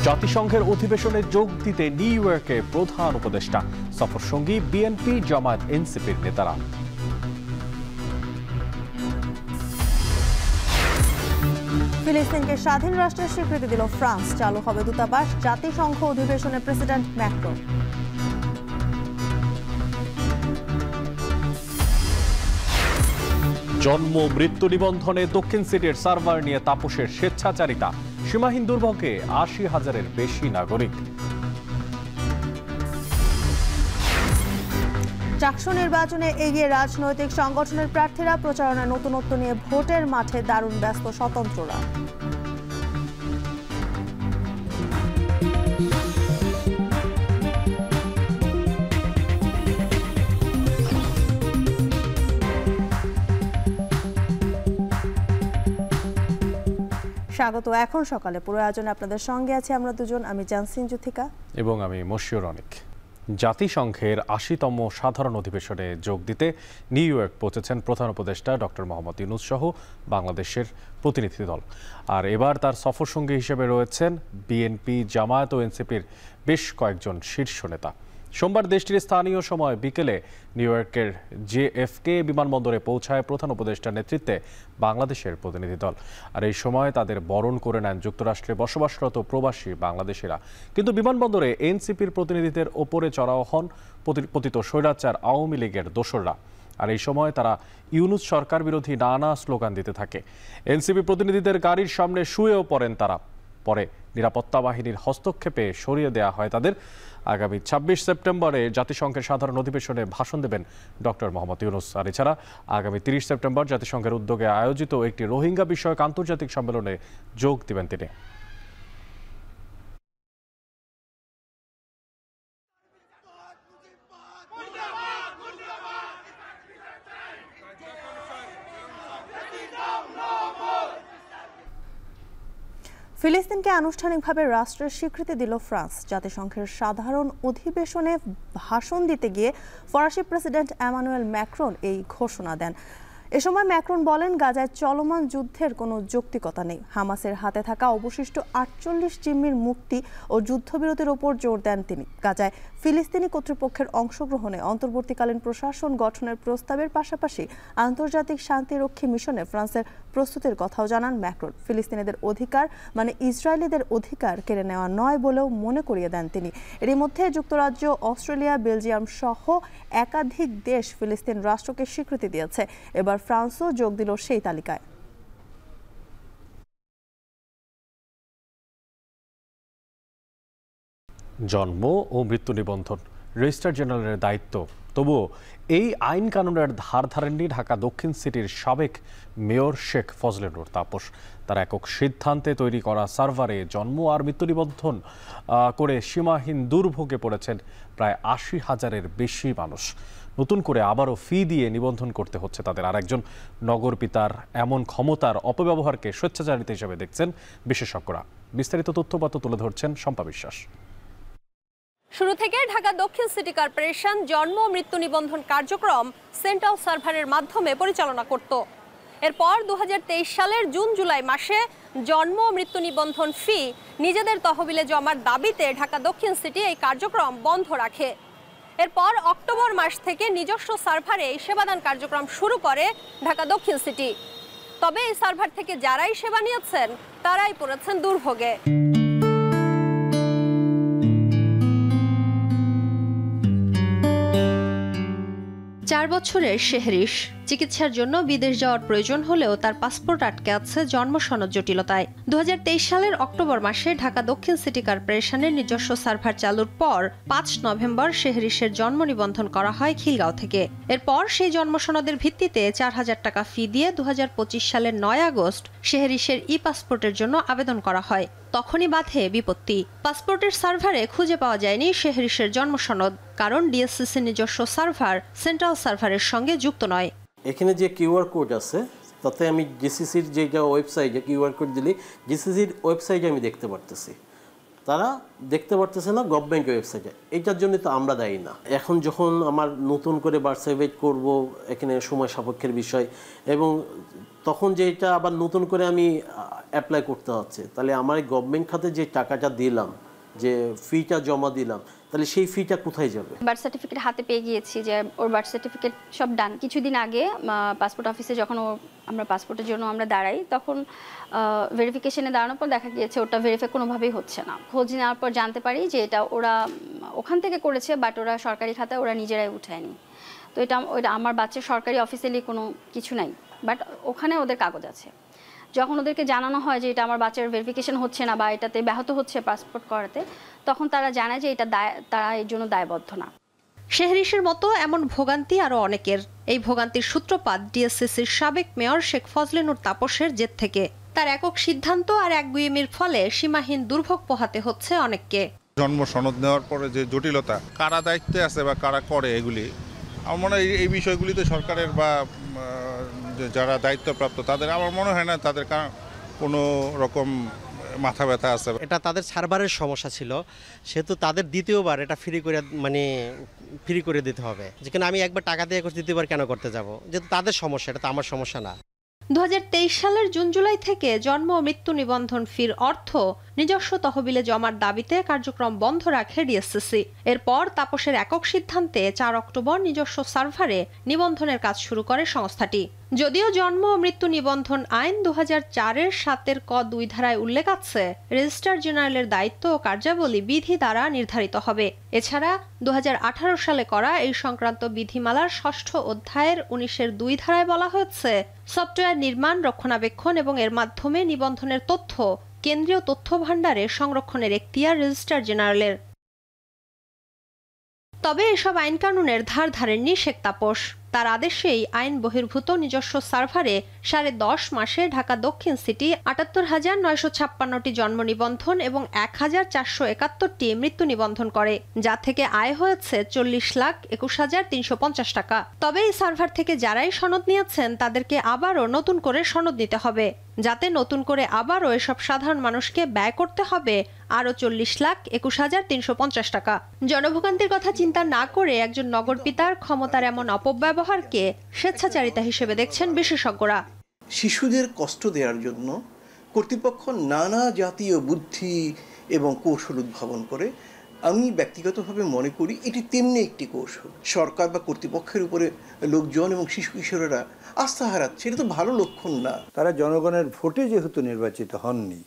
জাতিসংঘের অধিবেশনে যোগ দিতে নিউ ইয়র্কে প্রধান উপদেষ্টা, সফরসঙ্গী বিএনপি, জামায়াত, এনসিপির নেতারা। ফিলিস্তিনকে স্বাধীন রাষ্ট্রের স্বীকৃতি দিল ফ্রান্স, চালু হবে দূতাবাস। জাতিসংঘ অধিবেশনে প্রেসিডেন্ট ম্যাক্রন। জন্ম মৃত্যু নিবন্ধনে দক্ষিণ সিটির সার্ভার নিয়ে তাপসের স্বেচ্ছাচারিতা, সীমাহীন দুর্ভোগে ৮০,০০০-এর বেশি নাগরিক। চাকসু নির্বাচনে এগিয়ে রাজনৈতিক সংগঠনের প্রার্থীরা, প্রচারণায় নতুনত্ব নিয়ে ভোটের মাঠে দারুণ ব্যস্ত স্বতন্ত্ররা। স্বাগত। এখন সকালে পুরো আয়োজনে আপনাদের সঙ্গে আছি আমরা দুজন, আমি জানসিন জুথিকা এবং আমি মশিউর অনিক। জাতিসংঘের ৮০তম সাধারণ অধিবেশনে যোগ দিতে নিউ ইয়র্ক পৌঁছেছেন প্রধান উপদেষ্টা ডক্টর মোহাম্মদ ইউনূস সহ বাংলাদেশের প্রতিনিধি দল। আর এবার তার সফরসঙ্গী হিসেবে রয়েছেন বিএনপি, জামায়াত ও এনসিপির বেশ কয়েকজন শীর্ষ নেতা। সোমবার দেশটির স্থানীয় সময় বিকেলে নিউ ইয়র্কের জেএফকে বিমানবন্দরে পৌঁছায় প্রধান উপদেষ্টার নেতৃত্বে বাংলাদেশের প্রতিনিধি দল। আর এই সময় তাদের বরণ করে নেন যুক্তরাষ্ট্রে বসবাসরত প্রবাসী বাংলাদেশিরা। কিন্তু বিমানবন্দরে এনসিপির প্রতিনিধিদের ওপরে চড়াও হন পতিত স্বৈরাচার আওয়ামী লীগের দোসররা। আর এই সময় তারা ইউনূস সরকার বিরোধী নানা স্লোগান দিতে থাকে। এনসিপি প্রতিনিধিদের গাড়ির সামনে শুয়েও পড়েন তারা। পরে নিরাপত্তা বাহিনীর হস্তক্ষেপে সরিয়ে দেওয়া হয় তাদের। আগামী ২৬ সেপ্টেম্বরে জাতিসংঘের সাধারণ অধিবেশনে ভাষণ দেবেন ডক্টর মোহাম্মদ ইউনূস। আর এছাড়া আগামী ৩০ সেপ্টেম্বর জাতিসংঘের উদ্যোগে আয়োজিত একটি রোহিঙ্গা বিষয়ক আন্তর্জাতিক সম্মেলনে যোগ দিবেন তিনি। ফিলিস্তিনকে আনুষ্ঠানিকভাবে রাষ্ট্রের স্বীকৃতি দিল ফ্রান্স। জাতিসংঘের সাধারণ অধিবেশনে ভাষণ দিতে গিয়ে ফরাসি প্রেসিডেন্ট এমানুয়েল ম্যাক্রন এই ঘোষণা দেন। এ সময় ম্যাক্রন বলেন, গাজায় চলমান যুদ্ধের কোনো যৌক্তিকতা নেই। হামাসের হাতে থাকা অবশিষ্ট ৪৮ জিম্মির মুক্তি ও যুদ্ধবিরতির ওপর জোর দেন তিনি। গাজায় ফিলিস্তিনি কর্তৃপক্ষের অংশগ্রহণে অন্তর্বর্তীকালীন প্রশাসন গঠনের প্রস্তাবের পাশাপাশি আন্তর্জাতিক শান্তিরক্ষী মিশনে ফ্রান্সের প্রস্তুতির কথাও জানান ম্যাক্রন। ফিলিস্তিনিদের অধিকার মানে ইসরায়েলিদের অধিকার কেড়ে নেওয়া নয় বলেও মনে করিয়ে দেন তিনি। এরই মধ্যে যুক্তরাজ্য, অস্ট্রেলিয়া, বেলজিয়াম সহ একাধিক দেশ ফিলিস্তিন রাষ্ট্রকে স্বীকৃতি দিয়েছে। এবার ফ্রান্সও যোগ দিল সেই তালিকায়। জন্ম ও মৃত্যু নিবন্ধন রেজিস্ট্রার জেনারেলের দায়িত্ব। তবুও এই আইন কানুনের ধার ধারেননি ঢাকা দক্ষিণ সিটির সাবেক মেয়র শেখ ফজলে নূর তাপস। তার একক সিদ্ধান্তে তৈরি করা সার্ভারে জন্ম আর মৃত্যু নিবন্ধন করে সীমাহীন দুর্ভোগে পড়েছেন প্রায় ৮০,০০০-এর বেশি মানুষ। নতুন করে আবারও ফি দিয়ে নিবন্ধন করতে হচ্ছে তাদের। আর একজন নগর পিতার এমন ক্ষমতার অপব্যবহারকে স্বেচ্ছাচারিতা হিসেবে দেখছেন বিশেষজ্ঞরা। বিস্তারিত তথ্যপত্র তুলে ধরছেন শম্পা বিশ্বাস। শুরু থেকে ঢাকা দক্ষিণ সিটি কর্পোরেশন জন্ম ও মৃত্যু নিবন্ধন কার্যক্রম সেন্ট্রাল সার্ভারের মাধ্যমে পরিচালনা করত। এরপর ২০২৩ সালের জুন-জুলাই মাসে জন্ম ও মৃত্যু নিবন্ধন ফি নিজেদের তহবিলে জমার দাবিতে ঢাকা দক্ষিণ সিটি এই কার্যক্রম বন্ধ রাখে। এরপর অক্টোবর মাস থেকে নিজস্ব সার্ভারে এই সেবাদান কার্যক্রম শুরু করে ঢাকা দক্ষিণ সিটি। তবে এই সার্ভার থেকে যারাই সেবা নিয়েছেন তারাই পড়েছেন দুর্ভোগে। ৪ বছরের শেহরিশ চিকিৎসার জন্য বিদেশ যাওয়ার প্রয়োজন হলেও তার পাসপোর্ট আটকে আছে জন্ম সনদ জটিলতায়। ২০২৩ সালের অক্টোবর মাসে ঢাকা দক্ষিণ সিটি কর্পোরেশনের নিজস্ব সার্ভার চালুর পর ৫ নভেম্বর শেহরিশের জন্ম নিবন্ধন করা হয় খিলগাঁও থেকে। এরপর সেই জন্ম সনদের ভিত্তিতে ৪,০০০ টাকা ফি দিয়ে ২০২৫ সালের ৯ আগস্ট শেহরিশের ই পাসপোর্টের জন্য আবেদন করা হয়। তখনই বাধে বিপত্তি। পাসপোর্টের সার্ভারে খুঁজে পাওয়া যায়নি শেহরিশের জন্ম সনদ, কারণ ডিএসসিসি নিজস্ব সার্ভার সেন্ট্রাল সার্ভারের সঙ্গে যুক্ত নয়। এখানে যে কিউআর কোড আছে তাতে আমি জিসিসির যে ওয়েবসাইটে কিউআর কোড দিলে জিসিসির ওয়েবসাইটে আমি দেখতে পারতেছি তারা দেখতে পারতেছে না গভর্নমেন্ট ওয়েবসাইটে। এইটার জন্য তো আমরা দায়ী না। এখন যখন আমার নতুন করে বার্থ সার্টিফিকেট করব, এখানে সময় সাপেক্ষের বিষয়, এবং তখন যে এটা আবার নতুন করে আমি অ্যাপ্লাই করতে হচ্ছে, তাহলে আমার এই গভর্নমেন্ট খাতে যে টাকাটা দিলাম, যে ফিটা জমা দিলাম, তাহলে সেই ফিটা কোথায় যাবে? বার্থ সার্টিফিকেট হাতে পেয়ে গিয়েছি, যে ওর বার্থ সার্টিফিকেট সব ডান। কিছুদিন আগে পাসপোর্ট অফিসে যখন আমরা পাসপোর্টের জন্য আমরা দাঁড়াই, তখন ভেরিফিকেশনে দাঁড়ানোর পর দেখা গিয়েছে ওটা ভেরিফাই কোনোভাবেই হচ্ছে না। খোঁজ নেওয়ার পর জানতে পারি যে এটা ওরা ওখান থেকে করেছে, বাট ওরা সরকারি খাতায় ওরা নিজেরাই উঠায়নি। তো ওইটা আমার বাচ্চার সরকারি অফিসিয়ালি কোনো কিছু নাই, বাট ওখানে ওদের কাগজ আছে। যখন ওদেরকে জানানো হয় যে এটা আমার বাচ্চার ভেরিফিকেশন হচ্ছে না বা এটাতে ব্যাহত হচ্ছে পাসপোর্ট করাতে, তখন তারা জানায় যে এটা তারা এর জন্য দায়বদ্ধ না। শেহরিশের মতো এমন ভোগান্তি আরও অনেকের। এই ভোগান্তির সূত্রপাত ডিএসসিসির সাবেক মেয়র শেখ ফজলে নূর তাপসের জেদ থেকে। তার একক সিদ্ধান্ত আর একগুঁয়েমির ফলে সীমাহীন দুর্ভোগ পোহাতে হচ্ছে অনেককে। জন্ম সনদ নেওয়ার পরে যে জটিলতা, কারা দায়িত্বে আছে বা কারা করে, এগুলি আমার মনে হয় এই বিষয়গুলিতে সরকারের বা যারা দায়িত্বপ্রাপ্ত তাদের, আমার মনে হয় না তাদের কোনো রকম মাথা ব্যথা আছে। এটা তাদের সার্ভারের সমস্যা ছিল, সেহেতু তাদের দ্বিতীয়বার এটা ফ্রি করে দিতে হবে। যেখানে আমি একবার টাকা দিয়ে দ্বিতীয়বার কেন করতে যাব? যেহেতু তাদের সমস্যা, এটা তো আমার সমস্যা না। 2023 সালের জুন জুলাই থেকে জন্ম ও মৃত্যু নিবন্ধন ফির অর্থ নিজস্ব তহবিলে জমার দাবিতে কার্যক্রম বন্ধ রাখে ডিএসসিসি। এরপর তাপসের একক সিদ্ধান্তে 4 অক্টোবর নিজস্ব সার্ভারে নিবন্ধনের কাজ শুরু করে সংস্থাটি। যদিও জন্ম ও মৃত্যু নিবন্ধন আইন 2004-এর 7-এর ক 2 ধারায় উল্লেখ আছে রেজিস্ট্রার জেনারেলের দায়িত্ব ও কার্যাবলী বিধি দ্বারা নির্ধারিত হবে। এছাড়া 2018 সালে করা এই সংক্রান্ত বিধিমালার 6ষ্ঠ অধ্যায়ের 19-এর 2 ধারায় বলা হয়েছে সফটওয়্যার নির্মাণ, রক্ষণাবেক্ষণ এবং এর মাধ্যমে নিবন্ধনের তথ্য কেন্দ্রীয় তথ্য ভাণ্ডারে সংরক্ষণের এখতিয়ার রেজিস্ট্রার জেনারেলের। তবে এসব আইন কানুনের ধার ধারেননি শেখ তাপস। তার আদেশেই আইন বহির্ভূত নিজস্ব সার্ভারে 10.5 মাসে ঢাকা দক্ষিণ সিটি 78,956টি জন্ম নিবন্ধন এবং 1,471টি মৃত্যু নিবন্ধন করে, যা থেকে আয় হয়েছে 40,21,350 টাকা। তবে এই সার্ভার থেকে যারাই সনদ নিয়েছেন তাদেরকে আবারও নতুন করে সনদ নিতে হবে, যাতে নতুন করে আবারও এসব সাধারণ মানুষকে ব্যয় করতে হবে আরও 40,21,350 টাকা। জনভোগান্তির কথা চিন্তা না করে একজন নগর পিতার ক্ষমতার এমন অপব্যবহারকে স্বেচ্ছাচারিতা হিসেবে দেখছেন বিশেষজ্ঞরা। শিশুদের কষ্ট দেওয়ার জন্য কর্তৃপক্ষ নানা জাতীয় বুদ্ধি এবং কৌশল উদ্ভাবন করে। আমি ব্যক্তিগতভাবে মনে করি এটি তেমনি একটি কৌশল। সরকার বা কর্তৃপক্ষের উপরে লোকজন এবং শিশু কিশোরেরা আস্থা হারাচ্ছে, এটা তো ভালো লক্ষণ না। তারা জনগণের ভোটে যেহেতু নির্বাচিত হননি,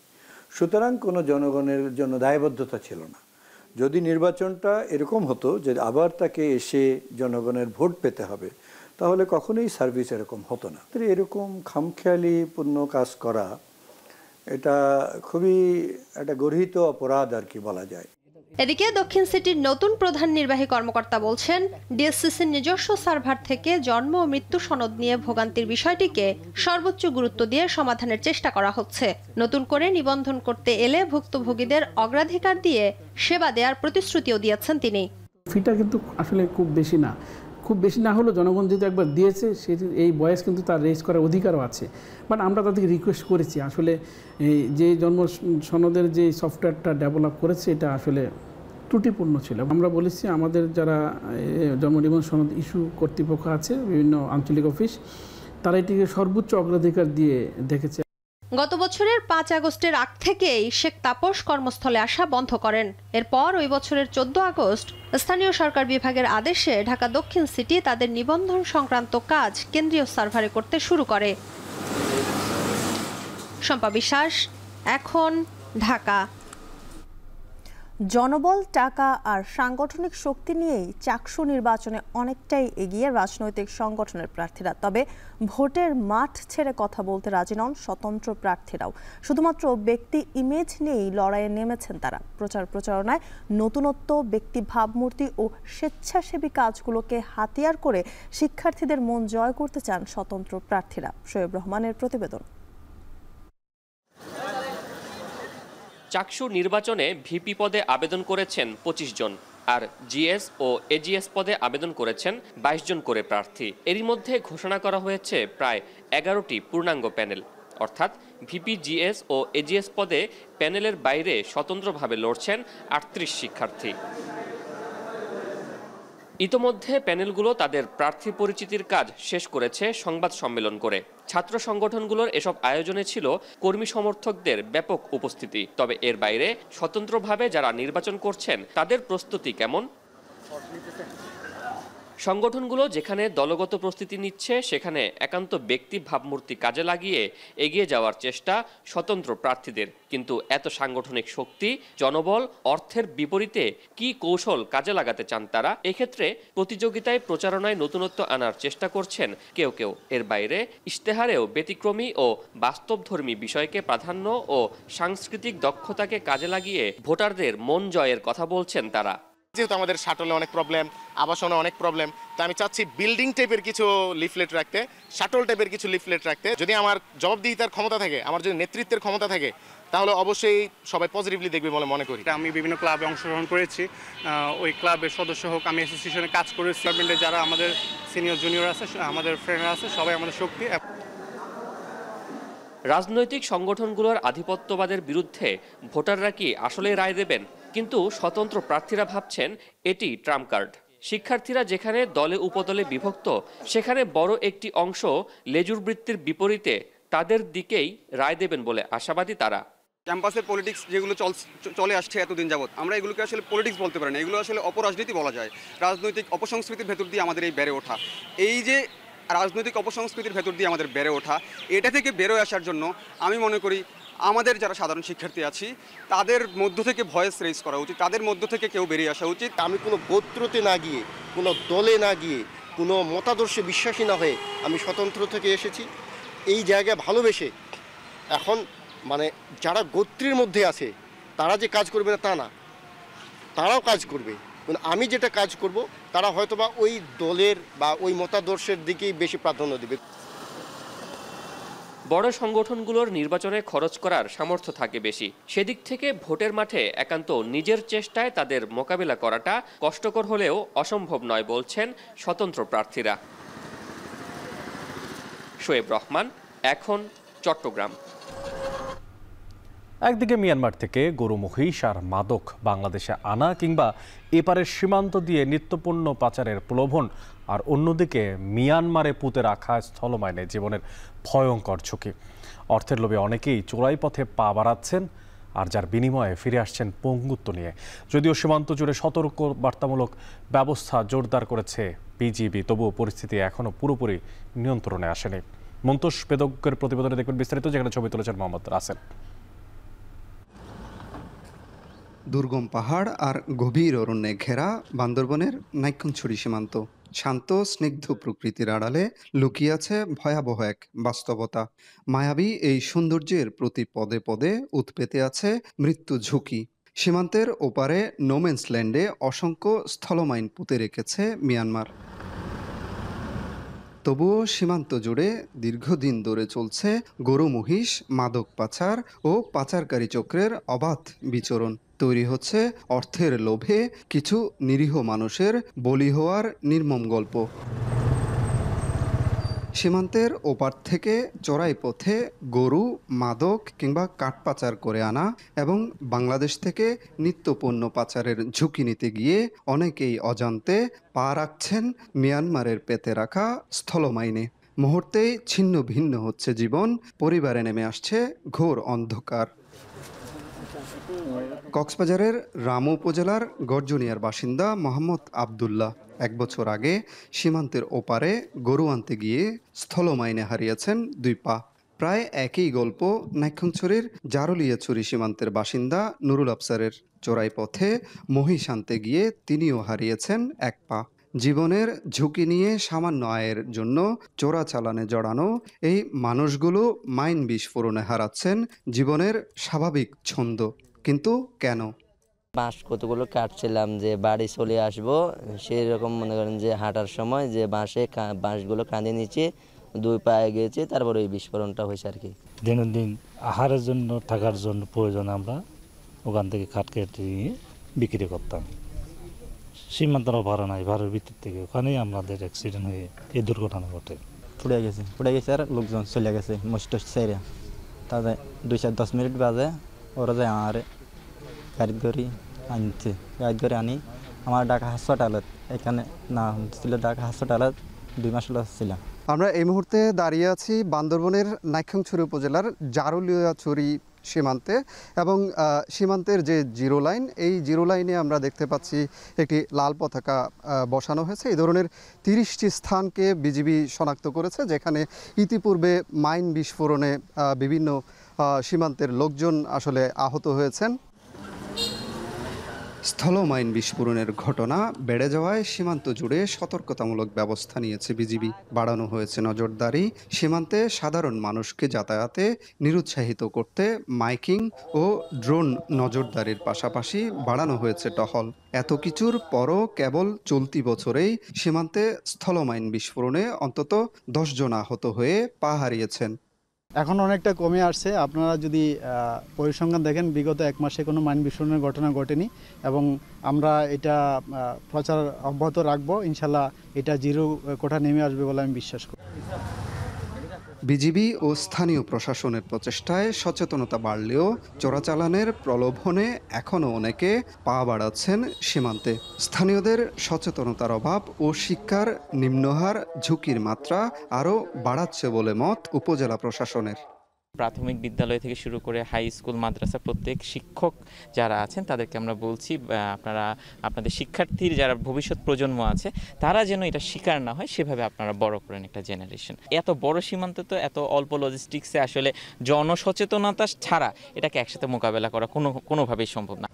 সুতরাং কোনো জনগণের জন্য দায়বদ্ধতা ছিল না। যদি নির্বাচনটা এরকম হতো যে আবার তাকে এসে জনগণের ভোট পেতে হবে, তাহলে কখনোই সার্ভিস এরকম হতো না। তো এরকম খামখেয়ালিপূর্ণ কাজ করা, এটা খুবই একটা গর্হিত অপরাধ আর কি বলা যায়। এদিকে দক্ষিণ সিটির নতুন প্রধান নির্বাহী কর্মকর্তা বলছেন, ডিএসসিসির নিজস্ব সার্ভার থেকে জন্ম ও মৃত্যু সনদ নিয়ে ভোগান্তির বিষয়টিকে সর্বোচ্চ গুরুত্ব দিয়ে সমাধানের চেষ্টা করা হচ্ছে। নতুন করে নিবন্ধন করতে এলে ভুক্তভোগীদের অগ্রাধিকার দিয়ে সেবা দেওয়ার প্রতিশ্রুতিও দিয়েছেন তিনি। ফিটা কিন্তু আসলে খুব বেশি না, খুব বেশি না হলেও জনগণ যেহেতু একবার দিয়েছে, সে এই বয়স কিন্তু তার রেজ করার অধিকারও আছে। বাট আমরা তাদেরকে রিকোয়েস্ট করেছি, আসলে এই যে জন্ম সনদের যে সফটওয়্যারটা ডেভেলপ করেছে এটা আসলে ত্রুটিপূর্ণ ছিল। আমরা বলেছি আমাদের যারা জন্ম নিবন্ধন সনদ ইস্যু কর্তৃপক্ষ আছে, বিভিন্ন আঞ্চলিক অফিস, তারা এটিকে সর্বোচ্চ অগ্রাধিকার দিয়ে দেখেছে। গত বছরের 5 আগস্টের আগ থেকেই শেখ তাপস কর্মস্থলে আসা বন্ধ করেন। এরপর ওই বছরের 14 আগস্ট স্থানীয় সরকার বিভাগের আদেশে ঢাকা দক্ষিণ সিটি তাদের নিবন্ধন সংক্রান্ত কাজ কেন্দ্রীয় সার্ভারে করতে শুরু করে। শম্পা বিশ্বাস, এখন, ঢাকা। জনবল, টাকা আর সাংগঠনিক শক্তি নিয়েই চাকসু নির্বাচনে অনেকটাই এগিয়ে রাজনৈতিক সংগঠনের প্রার্থীরা। তবে ভোটের মাঠ ছেড়ে কথা বলতে রাজি নন স্বতন্ত্র প্রার্থীরাও। শুধুমাত্র ব্যক্তি ইমেজ নিয়েই লড়াইয়ে নেমেছেন তারা। প্রচারণায় নতুনত্ব, ব্যক্তি ভাবমূর্তি ও স্বেচ্ছাসেবী কাজগুলোকে হাতিয়ার করে শিক্ষার্থীদের মন জয় করতে চান স্বতন্ত্র প্রার্থীরা। শোয়েব রহমানের প্রতিবেদন। চাকসু নির্বাচনে ভিপি পদে আবেদন করেছেন 25 জন, আর জিএস ও এজিএস পদে আবেদন করেছেন 22 জন করে প্রার্থী। এরই মধ্যে ঘোষণা করা হয়েছে প্রায় 11টি পূর্ণাঙ্গ প্যানেল, অর্থাৎ ভিপি, জিএস ও এজিএস পদে প্যানেলের বাইরে স্বতন্ত্রভাবে লড়ছেন ৩৮ শিক্ষার্থী। ইতোমধ্যে প্যানেলগুলো তাদের প্রার্থী পরিচিতির কাজ শেষ করেছে সংবাদ সম্মেলন করে। ছাত্র সংগঠনগুলোর এসব আয়োজনে ছিল কর্মী সমর্থকদের ব্যাপক উপস্থিতি। তবে এর বাইরে স্বতন্ত্রভাবে যারা নির্বাচন করছেন তাদের প্রস্তুতি কেমন? সংগঠনগুলো যেখানে দলগত প্রস্তুতি নিচ্ছে, সেখানে একান্ত ব্যক্তি ভাবমূর্তি কাজে লাগিয়ে এগিয়ে যাওয়ার চেষ্টা স্বতন্ত্র প্রার্থীদের। কিন্তু এত সাংগঠনিক শক্তি, জনবল, অর্থের বিপরীতে কি কৌশল কাজে লাগাতে চান তারা? এক্ষেত্রে প্রতিযোগিতায় প্রচারণায় নতুনত্ব আনার চেষ্টা করছেন কেউ কেউ। এর বাইরে ইশতেহারেও ব্যতিক্রমী ও বাস্তবধর্মী বিষয়কে প্রাধান্য ও সাংস্কৃতিক দক্ষতাকে কাজে লাগিয়ে ভোটারদের মন জয়ের কথা বলছেন তারা। যেহেতু আমাদের শাটলে অনেক প্রবলেম, আবাসনে অনেক প্রবলেম, তো আমি চাচ্ছি বিল্ডিং টাইপের কিছু লিফলেট রাখতে, শাটল টাইপের কিছু লিফলেট রাখতে। যদি আমার জবাবদিহিতার ক্ষমতা থাকে, আমার যদি নেতৃত্বের ক্ষমতা থাকে, তাহলে অবশ্যই সবাই পজিটিভলি দেখবে বলে মনে করি। আমি বিভিন্ন ক্লাবে অংশগ্রহণ করেছি, ওই ক্লাবের সদস্য হোক, আমি অ্যাসোসিয়েশনে কাজ করেছি। ডিপার্টমেন্টে যারা আমাদের সিনিয়র জুনিয়র আছে, আমাদের ফ্রেন্ডরা আছে, সবাই আমাদের শক্তি। রাজনৈতিক সংগঠনগুলোর আধিপত্যবাদের বিরুদ্ধে ভোটাররা কি আসলে রায় দেবেন? কিন্তু স্বতন্ত্র প্রার্থীরা ভাবছেন এটি ট্রাম্প কার্ড। শিক্ষার্থীরা যেখানে দলে উপদলে বিভক্ত, সেখানে বড় একটি অংশ লেজুর বৃত্তির বিপরীতে তাদের দিকেই রায় দেবেন বলে আশাবাদী তারা। ক্যাম্পাসের পলিটিক্স যেগুলো চলে আসছে এতদিন যাবত, আমরা এগুলোকে আসলে পলিটিক্স বলতে পারি না, এগুলো আসলে অপরাজনীতি বলা যায়। রাজনৈতিক অপসংস্কৃতির ভেতর দিয়ে আমাদের এই বেড়ে ওঠা, এই যে রাজনৈতিক অপসংস্কৃতির ভেতর দিয়ে আমাদের বেড়ে ওঠা, এটা থেকে বেরোয় আসার জন্য আমি মনে করি আমাদের যারা সাধারণ শিক্ষার্থী আছি তাদের মধ্য থেকে ভয়েস রেজ করা উচিত, তাদের মধ্য থেকে কেউ বেরিয়ে আসা উচিত। আমি কোনো গোত্রতে না গিয়ে, কোনো দলে না গিয়ে, কোনো মতাদর্শে বিশ্বাসী না হয়ে আমি স্বতন্ত্র থেকে এসেছি। এই জায়গায় ভালোবেসে এখন মানে যারা গোত্রের মধ্যে আছে তারা যে কাজ করবে না তা না, তারাও কাজ করবে। আমি যেটা কাজ করব তারা হয়তোবা ওই দলের বা ওই মতাদর্শের দিকেই বেশি প্রাধান্য দেবে। বড় সংগঠনগুলোর নির্বাচনে খরচ করার সামর্থ্য থাকে বেশি। সেদিক থেকে ভোটের মাঠে একান্ত নিজের চেষ্টায় তাদের মোকাবিলা করাটা কষ্টকর হলেও অসম্ভব নয় বলছেন স্বতন্ত্র প্রার্থীরা। শোয়েব রহমান, এখন, চট্টগ্রাম। একদিকে মিয়ানমার থেকে গরু, মহিষ আর মাদক বাংলাদেশে আনা কিংবা এপারের সীমান্ত দিয়ে নিত্যপণ্য পাচারের প্রলোভন, আর অন্যদিকে মিয়ানমারে পুঁতে রাখা স্থলমাইনে জীবনের ভয়ঙ্কর ঝুঁকি। অর্থের লোভে অনেকেই চোরাই পথে পা বাড়াচ্ছেন, আর যার বিনিময়ে ফিরে আসছেন পঙ্গুত্ব নিয়ে। যদিও সীমান্ত জুড়ে সতর্ক বার্তামূলক ব্যবস্থা জোরদার করেছে বিজিবি, তবুও পরিস্থিতি এখনও পুরোপুরি নিয়ন্ত্রণে আসেনি। মন্তোষ বেদজ্ঞের প্রতিবেদনে দেখবেন বিস্তারিত, যেখানে ছবি তুলেছেন মোহাম্মদ রাসেল। দুর্গম পাহাড় আর গভীর অরণ্যে ঘেরা বান্দরবনের নাইক্ষ্যংছড়ি সীমান্ত। শান্ত স্নিগ্ধ প্রকৃতির আড়ালে লুকিয়ে আছে ভয়াবহ এক বাস্তবতা। মায়াবী এই সৌন্দর্যের প্রতি পদে পদে উৎপেতে আছে মৃত্যু ঝুঁকি। সীমান্তের ওপারে নোম্যান্স ল্যান্ডে অসংখ্য স্থলমাইন পুঁতে রেখেছে মিয়ানমার। তবুও সীমান্ত জুড়ে দীর্ঘদিন ধরে চলছে গরু, মহিষ, মাদক পাচার ও পাচারকারী চক্রের অবাধ বিচরণ। তৈরি হচ্ছে অর্থের লোভে কিছু নিরীহ মানুষের বলি হওয়ার নির্মম গল্প। সীমান্তের ওপার থেকে চোরাই পথে গরু, মাদক কিংবা কাঠ পাচার করে আনা এবং বাংলাদেশ থেকে নিত্যপণ্য পাচারের ঝুঁকি নিতে গিয়ে অনেকেই অজান্তে পা রাখছেন মিয়ানমারের পেতে রাখা স্থলমাইনে। মুহূর্তেই ছিন্ন ভিন্ন হচ্ছে জীবন, পরিবারে নেমে আসছে ঘোর অন্ধকার। কক্সবাজারের রামু উপজেলার গর্জনিয়ার বাসিন্দা মোহাম্মদ আবদুল্লাহ 1 বছর আগে সীমান্তের ওপারে গরু আনতে গিয়ে স্থলমাইনে হারিয়েছেন 2 পা। প্রায় একই গল্প নাইক্ষ্যংছড়ির জারুলিয়াছড়ি সীমান্তের বাসিন্দা নুরুল আফসারের। চোরাই পথে মহিষ আনতে গিয়ে তিনিও হারিয়েছেন 1 পা। জীবনের ঝুঁকি নিয়ে সামান্য আয়ের জন্য চোরাচালানে জড়ানো এই মানুষগুলো মাইন বিস্ফোরণে হারাচ্ছেন জীবনের স্বাভাবিক ছন্দ। কিন্তু কেন? বাঁশ কতগুলো কাটছিলাম যে বাড়ি চলে আসবো, সেই রকম মনে করেন যে হাঁটার সময় যে বাঁশগুলো কাঁধে নিচে 2 পায়ে গিয়েছে, তারপরে এই বিস্ফোরণটা হয়েছে আর কি। দৈনন্দিন আহারের জন্য, থাকার জন্য প্রয়োজন আমরা ওখান থেকে কাঠ কেটে নিয়ে বিক্রি করতাম। সীমান্তর ভাড়া নাই, ভাড়ার ভিতর থেকে ওখানেই আমাদের অ্যাক্সিডেন্ট হয়ে এই দুর্ঘটনা ঘটে। পুড়ে গেছে আর লোকজন চলে গেছে, মস্ত সাইরা তাদের 2-10 মিনিট বাজে ওরা যায় আমার গাড়ি ধরি আনছে, গাড়ি ধরে আনি আমার ঢাকা হাসপাতালত, এখানে না ছিল ঢাকা হাসপাতালত 2 মাস ছিলাম। আমরা এই মুহূর্তে দাঁড়িয়ে আছি বান্দরবনের নাইক্ষ্যংছড়ি উপজেলার জারুলিয়াছড়ি সীমান্তে, এবং সীমান্তের যে জিরো লাইন, এই জিরো লাইনে আমরা দেখতে পাচ্ছি একটি লাল পতাকা বসানো হয়েছে। এই ধরনের 30টি স্থানকে বিজিবি শনাক্ত করেছে, যেখানে ইতিপূর্বে মাইন বিস্ফোরণে বিভিন্ন সীমান্তের লোকজন আসলে আহত হয়েছেন। স্থল মাইন বিস্ফোরণের ঘটনা বেড়ে যাওয়ায় সীমান্ত জুড়ে সতর্কতামূলক ব্যবস্থা নিয়েছে বিজিবি। বাড়ানো হয়েছে নজরদারি, সীমান্তে সাধারণ মানুষকে যাতায়াতে নিরুৎসাহিত করতে মাইকিং ও ড্রোন নজরদারির পাশাপাশি বাড়ানো হয়েছে টহল। এত কিছুর পরও কেবল চলতি বছরেই সীমান্তে স্থল মাইন বিস্ফোরণে অন্তত 10 জন আহত হয়ে পা হারিয়েছেন। এখন অনেকটা কমে আসছে। আপনারা যদি পরিসংখ্যান দেখেন, বিগত 1 মাসে কোনো মাইন বিস্ফোরণের ঘটনা ঘটেনি, এবং আমরা এটা প্রচার অব্যাহত রাখবো। ইনশাল্লাহ এটা জিরো কোঠা নেমে আসবে বলে আমি বিশ্বাস করি। বিজিবি ও স্থানীয় প্রশাসনের প্রচেষ্টায় সচেতনতা বাড়লেও চোরাচালানের প্রলোভনে এখনও অনেকে পা বাড়াচ্ছেন সীমান্তে। স্থানীয়দের সচেতনতার অভাব ও শিক্ষার নিম্নহার ঝুঁকির মাত্রা আরও বাড়াচ্ছে বলে মত উপজেলা প্রশাসনের। প্রাথমিক বিদ্যালয় থেকে শুরু করে হাই স্কুল, মাদ্রাসা, প্রত্যেক শিক্ষক যারা আছেন তাদেরকে আমরা বলছি, আপনারা আপনাদের শিক্ষার্থীর যারা ভবিষ্যৎ প্রজন্ম আছে তারা যেন এটা শিকার না হয়, সেভাবে আপনারা বড় করেন একটা জেনারেশন। এত বড় সীমান্ত তো এত অল্প লজিস্টিক্সে আসলে জনসচেতনতা ছাড়া এটাকে একসাথে মোকাবেলা করা কোনোভাবেই সম্ভব না।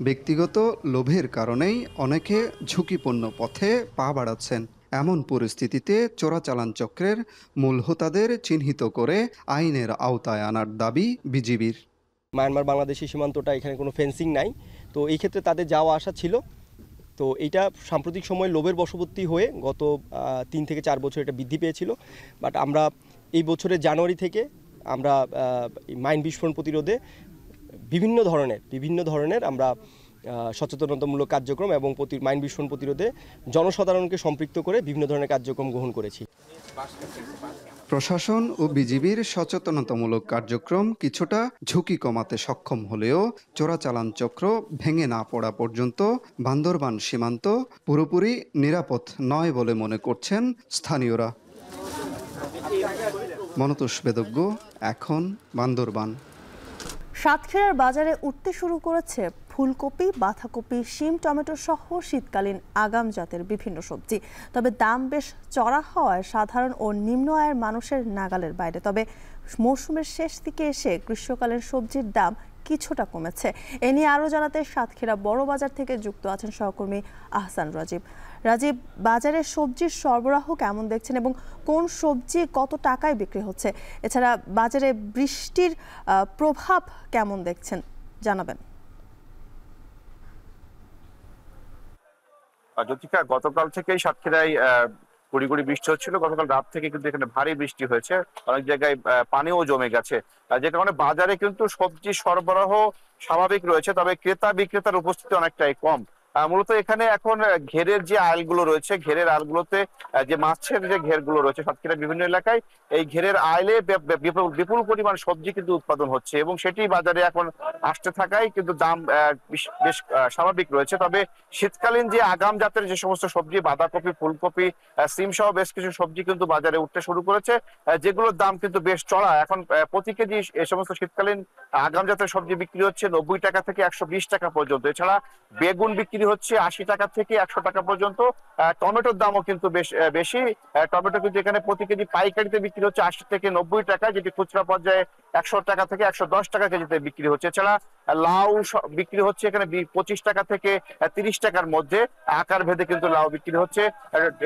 ব্যক্তিগত লোভের কারণেই অনেকে ঝুঁকিপূর্ণ পথে পা বাড়াচ্ছেন। এমন পরিস্থিতিতে চোরাচালান চক্রের মূল হোতাদের চিহ্নিত করে আইনের আওতায় আনার দাবি বিজিবির। মায়ানমার বাংলাদেশি সীমান্তটা, এখানে কোনো ফেন্সিং নাই, তো এই ক্ষেত্রে তাদের যাওয়া আসা ছিল। তো এইটা সাম্প্রতিক সময় লোভের বশবর্তী হয়ে গত 3 থেকে 4 বছর এটা বৃদ্ধি পেয়েছিল। বাট আমরা এই বছরের জানুয়ারি থেকে আমরা মাইন বিস্ফোরণ প্রতিরোধে বিভিন্ন ধরনের আমরা সচেতনতামূলক কার্যক্রম এবং মাইন বিস্ফোরণ প্রতিরোধে জনসাধারণকে সম্পৃক্ত করে বিভিন্ন ধরনের কার্যক্রম গ্রহণ করেছি। প্রশাসন ও বিজিবির সচেতনতামূলক কার্যক্রম কিছুটা ঝুঁকি কমাতে সক্ষম হলেও চোরাচালান চক্র ভেঙে না পড়া পর্যন্ত বান্দরবান সীমান্ত পুরোপুরি নিরাপদ নয় বলে মনে করছেন স্থানীয়রা। মনতোষ বেদজ্ঞ, এখন বান্দরবান। সাতক্ষীরার বাজারে উঠতে শুরু করেছে ফুলকপি, বাঁধাকপি, শিম, টমেটো সহ শীতকালীন আগাম জাতের বিভিন্ন সবজি। তবে দাম বেশ চড়া হওয়ায় সাধারণ ও নিম্ন আয়ের মানুষের নাগালের বাইরে। তবে মৌসুমের শেষ দিকে এসে গ্রীষ্মকালীন সবজির দাম কিছুটা কমেছে। এ নিয়ে আরও জানাতে সাতক্ষীরা বড় বাজার থেকে যুক্ত আছেন সহকর্মী আহসান রাজীব। রাজীব, বাজারে সবজির সরবরাহ কেমন দেখছেন এবং কোন সবজি কত টাকায় বিক্রি হচ্ছে? এছাড়া বাজারে বৃষ্টির প্রভাব কেমন দেখছেন জানাবেন। জ্যোতিকা, গতকাল থেকেই সাতক্ষীরায় গুড়ি বৃষ্টি হচ্ছিল। গতকাল রাত থেকে কিন্তু এখানে ভারী বৃষ্টি হয়েছে, অনেক জায়গায় পানিও জমে গেছে, যে কারণে বাজারে কিন্তু সবজি সরবরাহ স্বাভাবিক রয়েছে, তবে ক্রেতা বিক্রেতার উপস্থিতি অনেকটাই কম। মূলত এখানে এখন ঘেরের যে আইলগুলো রয়েছে, ঘেরের আইলগুলোতে যে মাছের যে ঘেরগুলো রয়েছে সাতক্ষীরার বিভিন্ন এলাকায়, এই ঘেরের আইলে বিপুল পরিমাণ সবজি কিন্তু উৎপাদন হচ্ছে এবং সেটি বাজারে এখন আসতে থাকায় কিন্তু দাম বেশ স্বাভাবিক রয়েছে। তবে শীতকালীন যে আগাম জাতের যে সমস্ত সবজি, বাঁধাকপি, ফুলকপি, সিম সহ বেশ কিছু সবজি কিন্তু বাজারে উঠতে শুরু করেছে, যেগুলোর দাম কিন্তু বেশ চড়া। এখন প্রতি কেজি এই সমস্ত শীতকালীন আগাম জাতের সবজি বিক্রি হচ্ছে 90 টাকা থেকে 120 টাকা পর্যন্ত। এছাড়া বেগুন বিক্রি হচ্ছে 80 টাকা থেকে 100 টাকা পর্যন্ত। টমেটোর দামও কিন্তু বেশ বেশি। টমেটো কিন্তু এখানে প্রতি কেজি পাইকারিতে বিক্রি হচ্ছে 80 থেকে 90 টাকা, যেটি খুচরা পর্যায়ে 100 টাকা থেকে 110 টাকা কেজিতে বিক্রি হচ্ছে। এছাড়া লাউ বিক্রি হচ্ছে এখানে 25 টাকা থেকে 30 টাকার মধ্যে, আকার ভেদে কিন্তু লাউ বিক্রি হচ্ছে।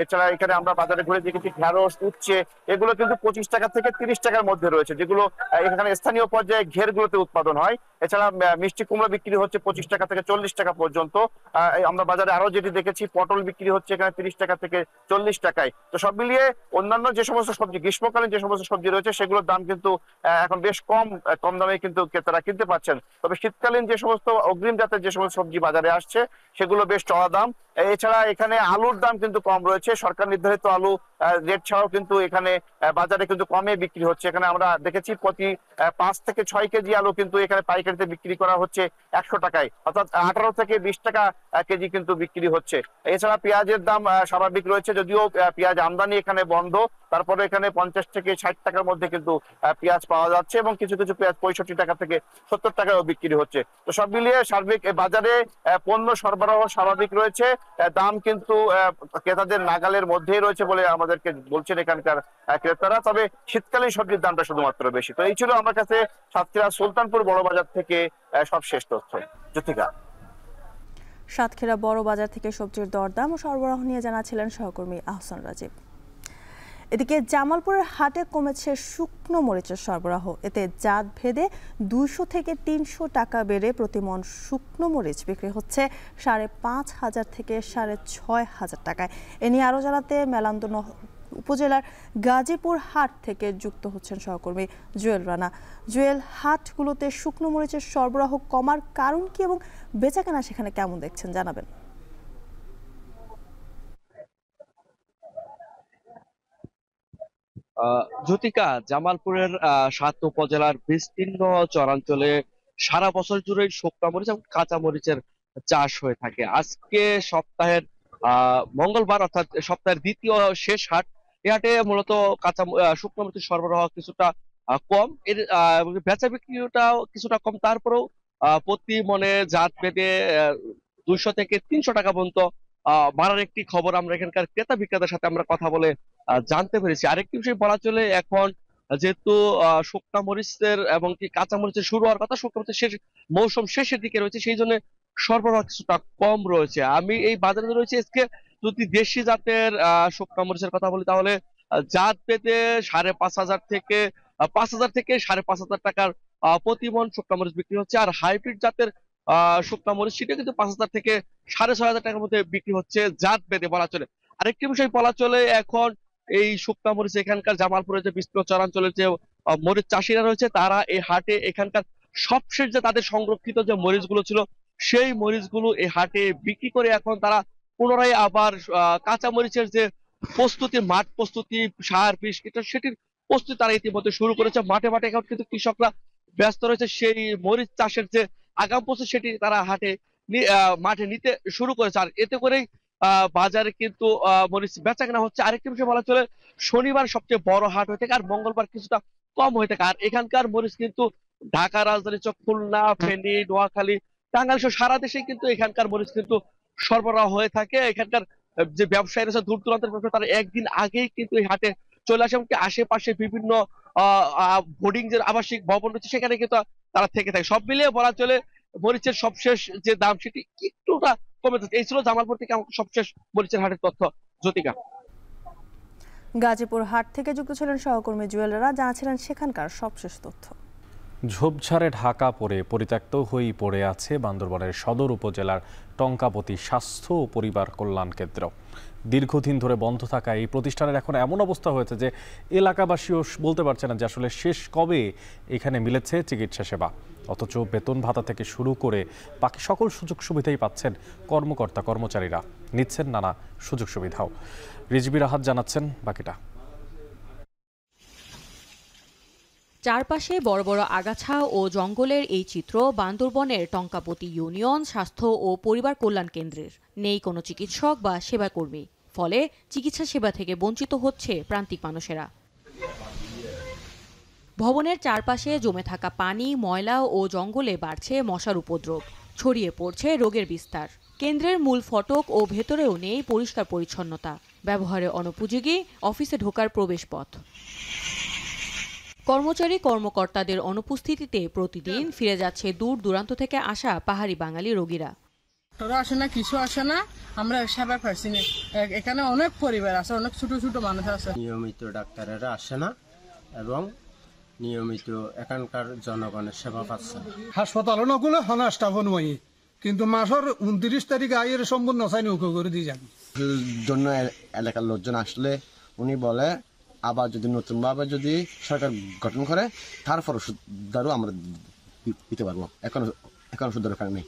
এছাড়া এখানে আমরা বাজারে ঘুরে দেখেছি ঢেঁড়স, উচ্ছে, এগুলো কিন্তু 25 টাকা থেকে 30 টাকার মধ্যে রয়েছে, যেগুলো এখানে স্থানীয় পর্যায়ে ঘেরগুলোতে উৎপাদন হয়। এছাড়া মিষ্টি কুমড়া বিক্রি হচ্ছে 25 টাকা থেকে 40 টাকা পর্যন্ত। আমরা বাজারে আরো যেটি দেখেছি, পটল বিক্রি হচ্ছে এখানে 30 টাকা থেকে 40 টাকায়। তো সব মিলিয়ে অন্যান্য যে সমস্ত সবজি, গ্রীষ্মকালীন যে সমস্ত সবজি রয়েছে, সেগুলোর দাম কিন্তু এখন বেশ কম দামে কিন্তু ক্রেতারা কিনতে পারছেন। তবে শীতকালীন যে সমস্ত অগ্রিম জাতের যে সমস্ত সবজি বাজারে আসছে, সেগুলো বেশ চড়া দাম। এছাড়া এখানে আলুর দাম কিন্তু কম রয়েছে। সরকার নির্ধারিত আলু রেট ছাড়াও কিন্তু এখানে বাজারে কিন্তু কমে বিক্রি হচ্ছে। এখানে আমরা দেখেছি প্রতি 5 থেকে 6 কেজি আলু কিন্তু এখানে পাইকারিতে বিক্রি করা হচ্ছে 100 টাকায়, অর্থাৎ 18 থেকে 20 টাকা কেজি কিন্তু বিক্রি হচ্ছে। এছাড়া পেঁয়াজের দাম স্বাভাবিক রয়েছে, যদিও পেঁয়াজ আমদানি এখানে বন্ধ, তারপরে এখানে 50 থেকে 60 টাকার মধ্যে কিন্তু পেঁয়াজ পাওয়া যাচ্ছে এবং কিছু কিছু পেঁয়াজ 65 টাকা থেকে 70 টাকায়ও বিক্রি হচ্ছে। তো সব মিলিয়ে সার্বিক বাজারে পণ্য সরবরাহ স্বাভাবিক রয়েছে, দাম কিন্তু ক্রেতাদের নাগালের মধ্যেই রয়েছে বলে আমাদেরকে বলছেন এখানকার ক্রেতারা। তবে শীতকালীন সবজির দামটা শুধুমাত্র বেশি। তো এই ছিল আমার কাছে সাতক্ষীরা সুলতানপুর বড় বাজার থেকে সবশেষ তথ্য। জ্যোতিকা। সাতক্ষীরা বড় বাজার থেকে সবজির দরদাম ও সরবরাহ নিয়ে জানাচ্ছিলেন সহকর্মী আহসান রাজীব। এদিকে জামালপুরের হাটে কমেছে শুকনো মরিচের সরবরাহ। এতে জাত ভেদে 200 থেকে 300 টাকা বেড়ে প্রতি মণ শুকনো মরিচ বিক্রি হচ্ছে 5,500 থেকে 6,500 টাকায়। এ নিয়ে আরও জানাতে মেলান্দহ উপজেলার গাজীপুর হাট থেকে যুক্ত হচ্ছেন সহকর্মী জুয়েল রানা। জুয়েল, হাটগুলোতে শুকনো মরিচের সরবরাহ কমার কারণ কি এবং বেচাকেনা সেখানে কেমন দেখছেন জানাবেন। জ্যোতিকা, জামালপুরের 7 উপজেলার বিস্তীর্ণ চরাঞ্চলে সারা বছর জুড়ে শুকনা মরিচ এবং কাঁচা মরিচের চাষ হয়ে থাকে। আজকে সপ্তাহের মঙ্গলবার অর্থাৎ সপ্তাহের দ্বিতীয় শেষ হাট। এই হাটে মূলত শুকনো মরিচের সরবরাহ কিছুটা কম, এর বেচা বিক্রিটাও কিছুটা কম। তারপরেও প্রতি মনে জাত ভেদে 200 থেকে 300 টাকা পর্যন্ত বাড়ার একটি খবর আমরা এখানকার ক্রেতা বিক্রেতার সাথে আমরা কথা বলে জানতে পেরেছি। আরেকটি বিষয় বলা চলে, এখন যেহেতু শুকনা মরিচের এবং কি কাঁচা মরিচের শুরু হওয়ার কথা, শুকনা মরিচের শেষ মৌসুম শেষের দিকে রয়েছে, সেই জন্য সরবরাহ কিছুটা কম রয়েছে। আমি এই বাজারে রয়েছে আজকে, যদি দেশি জাতের শুকনা মরিচের কথা বলি তাহলে জাত পেতে 5,500 থেকে 5,500 টাকার প্রতি মণ শুকনা মরিচ বিক্রি হচ্ছে। আর হাইব্রিড জাতের শুকনা মরিচ সেটা কিন্তু 5,000 থেকে 6,500 টাকার মধ্যে বিক্রি হচ্ছে জাত বেঁধে বলা চলে। আরেকটি বিষয় বলা চলে, এখন এই শুকনা মরিচ এখানকার জামালপুরের যে বিস্তৃত চরাঞ্চলের যে মরিচ চাষিরা রয়েছে, তারা এই হাটে এখানকার সবশেষ যে তাদের সংরক্ষিত যে মরিচগুলো ছিল সেই মরিচগুলো এই হাটে বিক্রি করে এখন তারা পুনরায় আবার কাঁচা মরিচের যে প্রস্তুতি, মাঠ প্রস্তুতি, সার বিষ সেটির প্রস্তুতি তারা ইতিমধ্যে শুরু করেছে। মাঠে মাঠে এখন কিন্তু কৃষকরা ব্যস্ত রয়েছে, সেই মরিচ চাষের যে আগাম প্রস্তুতি সেটি তারা মাঠে নিতে শুরু করেছে। আর এতে করেই বাজারে কিন্তু মরিচ বেচা কেনা হচ্ছে। আরেকটি বিষয় বলা চলে, শনিবার সবচেয়ে বড় হাট হয়ে থাকে আর মঙ্গলবার কিছুটা কম হয়ে থাকে। আর এখানকার মরিচ কিন্তু ঢাকা রাজধানী চক, খুলনা, ফেনী, নোয়াখালী, টাঙ্গাইল সহ সারা দেশে কিন্তু এখানকার মরিচ কিন্তু সরবরাহ হয়ে থাকে। এখানকার যে ব্যবসায়ী রয়েছে, দূর দূরান্তের ব্যবসায়ী, তারা একদিন আগেই কিন্তু এই হাটে চলে আসে, এমনকি আশেপাশে বিভিন্ন বোর্ডিং যে আবাসিক ভবন রয়েছে সেখানে কিন্তু তারা থেকে থাকে। সব মিলিয়ে বলা চলে মরিচের সবশেষ যে দাম সেটি একটুটা কমে যাচ্ছে। এই ছিল জামালপুর থেকে আমাকে সবশেষ মরিচের হাটের তথ্য। জ্যোতিকা। গাজীপুর হাট থেকে যুক্ত ছিলেন সহকর্মী জুয়েলরা, জানাচ্ছিলেন সেখানকার সবশেষ তথ্য। ঝোপঝাড়ে ঢাকা পড়ে পরিত্যক্ত হয়েই পড়ে আছে বান্দরবানের সদর উপজেলার টঙ্কাপতি স্বাস্থ্য ও পরিবার কল্যাণ কেন্দ্র। দীর্ঘদিন ধরে বন্ধ থাকা এই প্রতিষ্ঠানের এখন এমন অবস্থা হয়েছে যে এলাকাবাসীও বলতে পারছে না যে আসলে শেষ কবে এখানে মিলেছে চিকিৎসা সেবা। অথচ বেতন ভাতা থেকে শুরু করে বাকি সকল সুযোগ সুবিধাই পাচ্ছেন কর্মকর্তা কর্মচারীরা, নিচ্ছেন নানা সুযোগ সুবিধাও। রিজবি রাহাত জানাচ্ছেন বাকিটা। চারপাশে বড় বড় আগাছা ও জঙ্গলের এই চিত্র বান্দরবনের টঙ্কাপতি ইউনিয়ন স্বাস্থ্য ও পরিবার কল্যাণ কেন্দ্রের। নেই কোনো চিকিৎসক বা সেবাকর্মী, ফলে চিকিৎসা সেবা থেকে বঞ্চিত হচ্ছে প্রান্তিক মানুষেরা। ভবনের চারপাশে জমে থাকা পানি, ময়লা ও জঙ্গলে বাড়ছে মশার উপদ্রব, ছড়িয়ে পড়ছে রোগের বিস্তার। কেন্দ্রের মূল ফটক ও ভেতরেও নেই পরিষ্কার পরিচ্ছন্নতা, ব্যবহারে অনুপযোগী অফিসে ঢোকার প্রবেশপথ। কর্মচারী কর্মকর্তাদের অনুপস্থিতিতে প্রতিদিন ফিরে যাচ্ছে দূর দূরান্ত থেকে আসা পাহাড়ি বাঙালি রোগীরা। ডাক্তারও আসে না, কিছু আসে না, আমরা সেবা পাচ্ছি না। এখানে অনেক পরিবার আছে, অনেক ছোট ছোট মানুষ আছে। নিয়মিত ডাক্তারেরা আসে না এবং নিয়মিত এখানকার জনগণের সেবা পাচ্ছে না। হাসপাতালও নগলে হনা স্টাফ নয়, কিন্তু মাসের 29 তারিখে আইয়ের সম্পূর্ণ চাই নৌকো করে দিয়ে যান জন্য এলাকার লোকজন আসলে উনি বলে আবার যদি নতুনভাবে যদি সরকার গঠন করে তারপর ওষুধ আমরা দিতে পারবো, এখন ওষুধ দরকার নেই।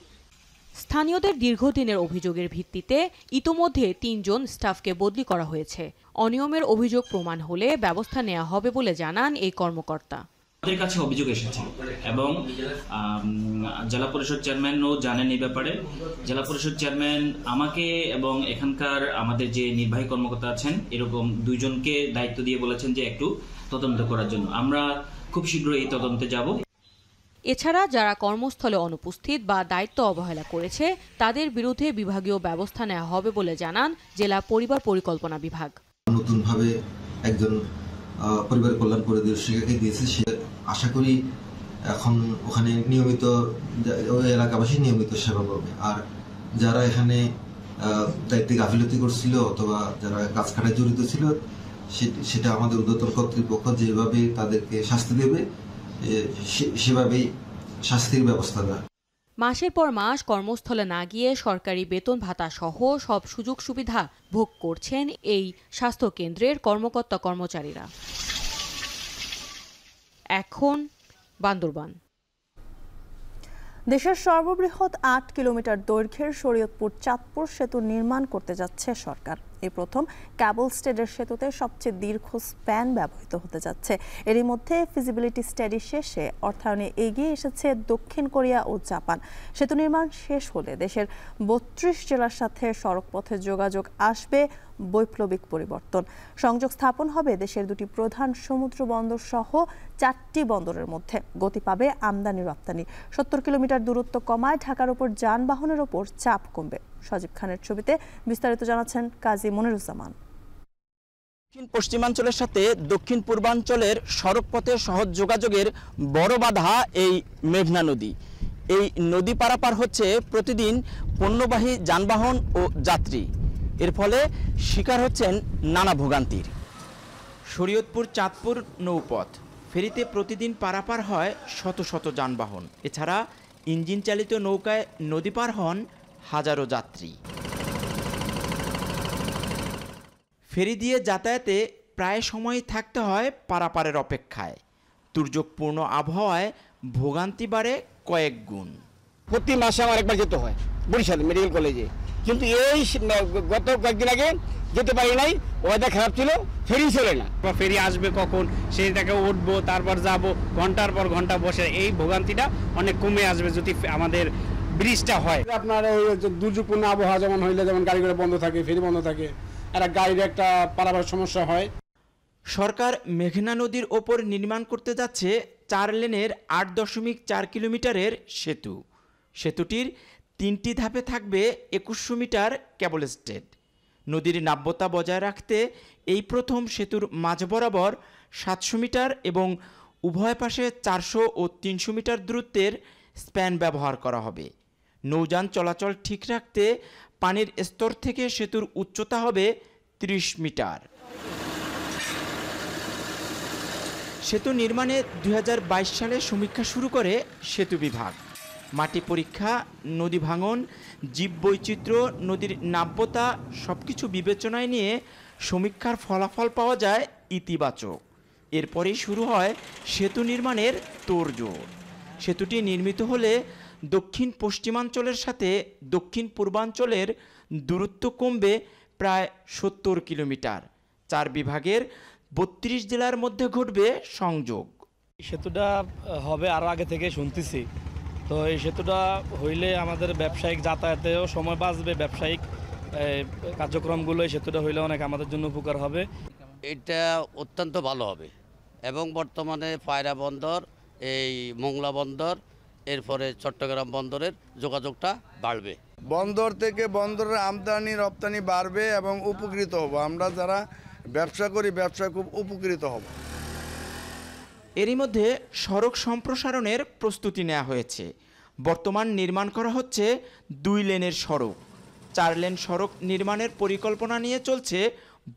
স্থানীয়দের দীর্ঘদিনের অভিযোগের ভিত্তিতে ইতোমধ্যে ৩ জন স্টাফকে বদলি করা হয়েছে। অনিয়মের অভিযোগ প্রমাণ হলে ব্যবস্থা নেওয়া হবে বলে জানান এই কর্মকর্তা। আমাদের কাছে অভিযোগ এসেছে এবং জেলা পরিষদ চেয়ারম্যানও জানেন এই ব্যাপারে। জেলা পরিষদ চেয়ারম্যান আমাকে এবং এখানকার আমাদের যে নির্বাহী কর্মকর্তা আছেন এরকম 2 জনকে দায়িত্ব দিয়ে বলেছেন যে একটু তদন্ত করার জন্য। আমরা খুব শীঘ্রই এই তদন্তে যাব। এছাড়া যারা কর্মস্থলে অনুপস্থিত বা দায়িত্ব অবহেলা করেছে তাদের বিরুদ্ধে বিভাগীয় ব্যবস্থা নেওয়া হবে বলে জানান জেলা পরিবার পরিকল্পনা বিভাগ। নতুনভাবে একজন পরিবার কল্যাণ পরিদর্শিকাকে দিয়েছে, সে আশা করি এখন ওখানে নিয়মিত ওই এলাকাবাসী নিয়মিত সেবা পাবে। আর যারা এখানে দায়িত্বে গাফিলতি করছিল অথবা যারা গাছ কাটায় জড়িত ছিল সেটা আমাদের ঊর্ধ্বতন কর্তৃপক্ষ যেভাবে তাদেরকে শাস্তি দেবে সেভাবেই শাস্তির ব্যবস্থা দেয়। মাসের পর মাস কর্মস্থলে না গিয়ে সরকারি বেতন ভাতা সহ সব সুযোগ সুবিধা ভোগ করছেন এই স্বাস্থ্য কেন্দ্রের কর্মকর্তা কর্মচারীরা। এখন বান্দরবান। দেশের সর্ববৃহৎ ৮ কিলোমিটার দৈর্ঘ্যের শরীয়তপুর চাঁদপুর সেতু নির্মাণ করতে যাচ্ছে সরকার। এই প্রথম কেবল স্টেডের সেতুতে সবচেয়ে দীর্ঘ স্প্যান ব্যবহৃত হতে যাচ্ছে। এরই মধ্যে ফিজিবিলিটি স্টাডি শেষে অর্থায়নে এগিয়ে এসেছে দক্ষিণ কোরিয়া ও জাপান। সেতু নির্মাণ শেষ হলে দেশের ৩২ জেলার সাথে সড়কপথে যোগাযোগ আসবে বৈপ্লবিক পরিবর্তন। সংযোগ স্থাপন হবে দেশের 2টি প্রধান সমুদ্র বন্দর সহ 4টি বন্দরের মধ্যে। গতি পাবে আমদানি রপ্তানি। 70 কিলোমিটার দূরত্ব কমায় ঢাকার উপর যানবাহনের ওপর চাপ কমবে। সজীব খানের ছবিতে বিস্তারিত জানাচ্ছেন কাজী মনিরুজ্জামান। দক্ষিণ পশ্চিমাঞ্চলের সাথে দক্ষিণ পূর্বাঞ্চলের সড়কপথে সহজ যোগাযোগের বড় বাধা এই মেঘনা নদী। এই নদী পারাপার হচ্ছে প্রতিদিন পণ্যবাহী যানবাহন ও যাত্রী। এর ফলে শিকার হচ্ছেন নানা ভোগান্তির। শরীয়তপুর চাঁদপুর নৌপথ ফেরিতে প্রতিদিন পারাপার হয় শত শত যানবাহন। এছাড়া ইঞ্জিন চালিত নৌকায় নদী পার হন হাজারো যাত্রী। ফেরি দিয়ে যাতায়াতে প্রায় সময় থাকতে হয় পারাপারের অপেক্ষায়। দুর্যোগপূর্ণ আবহাওয়ায় ভোগান্তি বাড়ে কয়েক গুণ। প্রতি মাসে আমার একবার যেতে হয় বরিশাল মেডিকেল কলেজে, কিন্তু এই গত কয়েকদিন আগে যেতে পারি নাই, ওয়েদার খারাপ ছিল, ফেরি চলে না। ফেরি আসবে কখন সেইটাকে উঠবো, তারপর যাব, ঘন্টার পর ঘন্টা বসে। এই ভোগান্তিটা অনেক কমে আসবে যদি আমাদের ব্রিজটা হয়। আপনার ওই দুর্যোগপূর্ণ আবহাওয়া যেমন হইলে যেমন গাড়িগুলো বন্ধ থাকে, ফেরি বন্ধ থাকে, আর গাড়ির একটা পারাপার সমস্যা হয়। সরকার মেঘনা নদীর ওপর নির্মাণ করতে যাচ্ছে 4 লেনের 8.4 কিলোমিটারের সেতু। সেতুটির 3টি ধাপে থাকবে 2100 মিটার কেবল স্টেড। নদীর নাব্যতা বজায় রাখতে এই প্রথম সেতুর মাঝ বরাবর 700 মিটার এবং উভয় পাশে 400 ও 300 মিটার দূরত্বের স্প্যান ব্যবহার করা হবে। নৌযান চলাচল ঠিক রাখতে পানির স্তর থেকে সেতুর উচ্চতা হবে 30 মিটার। সেতু নির্মাণে 2022 সালে সমীক্ষা শুরু করে সেতু বিভাগ। মাটি পরীক্ষা, নদী ভাঙন, জীববৈচিত্র্য, নদীর নাব্যতা সবকিছু বিবেচনায় নিয়ে সমীক্ষার ফলাফল পাওয়া যায় ইতিবাচক। এরপরেই শুরু হয় সেতু নির্মাণের তোড়জোড়। সেতুটি নির্মিত হলে দক্ষিণ পশ্চিমাঞ্চলের সাথে দক্ষিণ পূর্বাঞ্চলের দূরত্ব কমবে প্রায় 70 কিলোমিটার। 4 বিভাগের 32 জেলার মধ্যে ঘটবে সংযোগ। সেতুটা হবে আরও আগে থেকে শুনতেছি, তো এই সেতুটা হইলে আমাদের ব্যবসায়িক যাতায়াতেও সময় বাঁচবে, ব্যবসায়িক কার্যক্রমগুলো এই সেতুটা হইলে অনেক আমাদের জন্য উপকার হবে। এটা অত্যন্ত ভালো হবে এবং বর্তমানে পায়রা বন্দর, এই মোংলা বন্দর, এরপরে চট্টগ্রাম বন্দরের যোগাযোগটা বাড়বে। বন্দর থেকে বন্দরের আমদানি রপ্তানি বাড়বে এবং উপকৃত হব। আমরা যারা ব্যবসা করি ব্যবসায় খুব উপকৃত হব। এরই মধ্যে সড়ক সম্প্রসারণের প্রস্তুতি নেওয়া হয়েছে। বর্তমান নির্মাণ করা হচ্ছে 2 লেনের সড়ক। 4 লেন সড়ক নির্মাণের পরিকল্পনা নিয়ে চলছে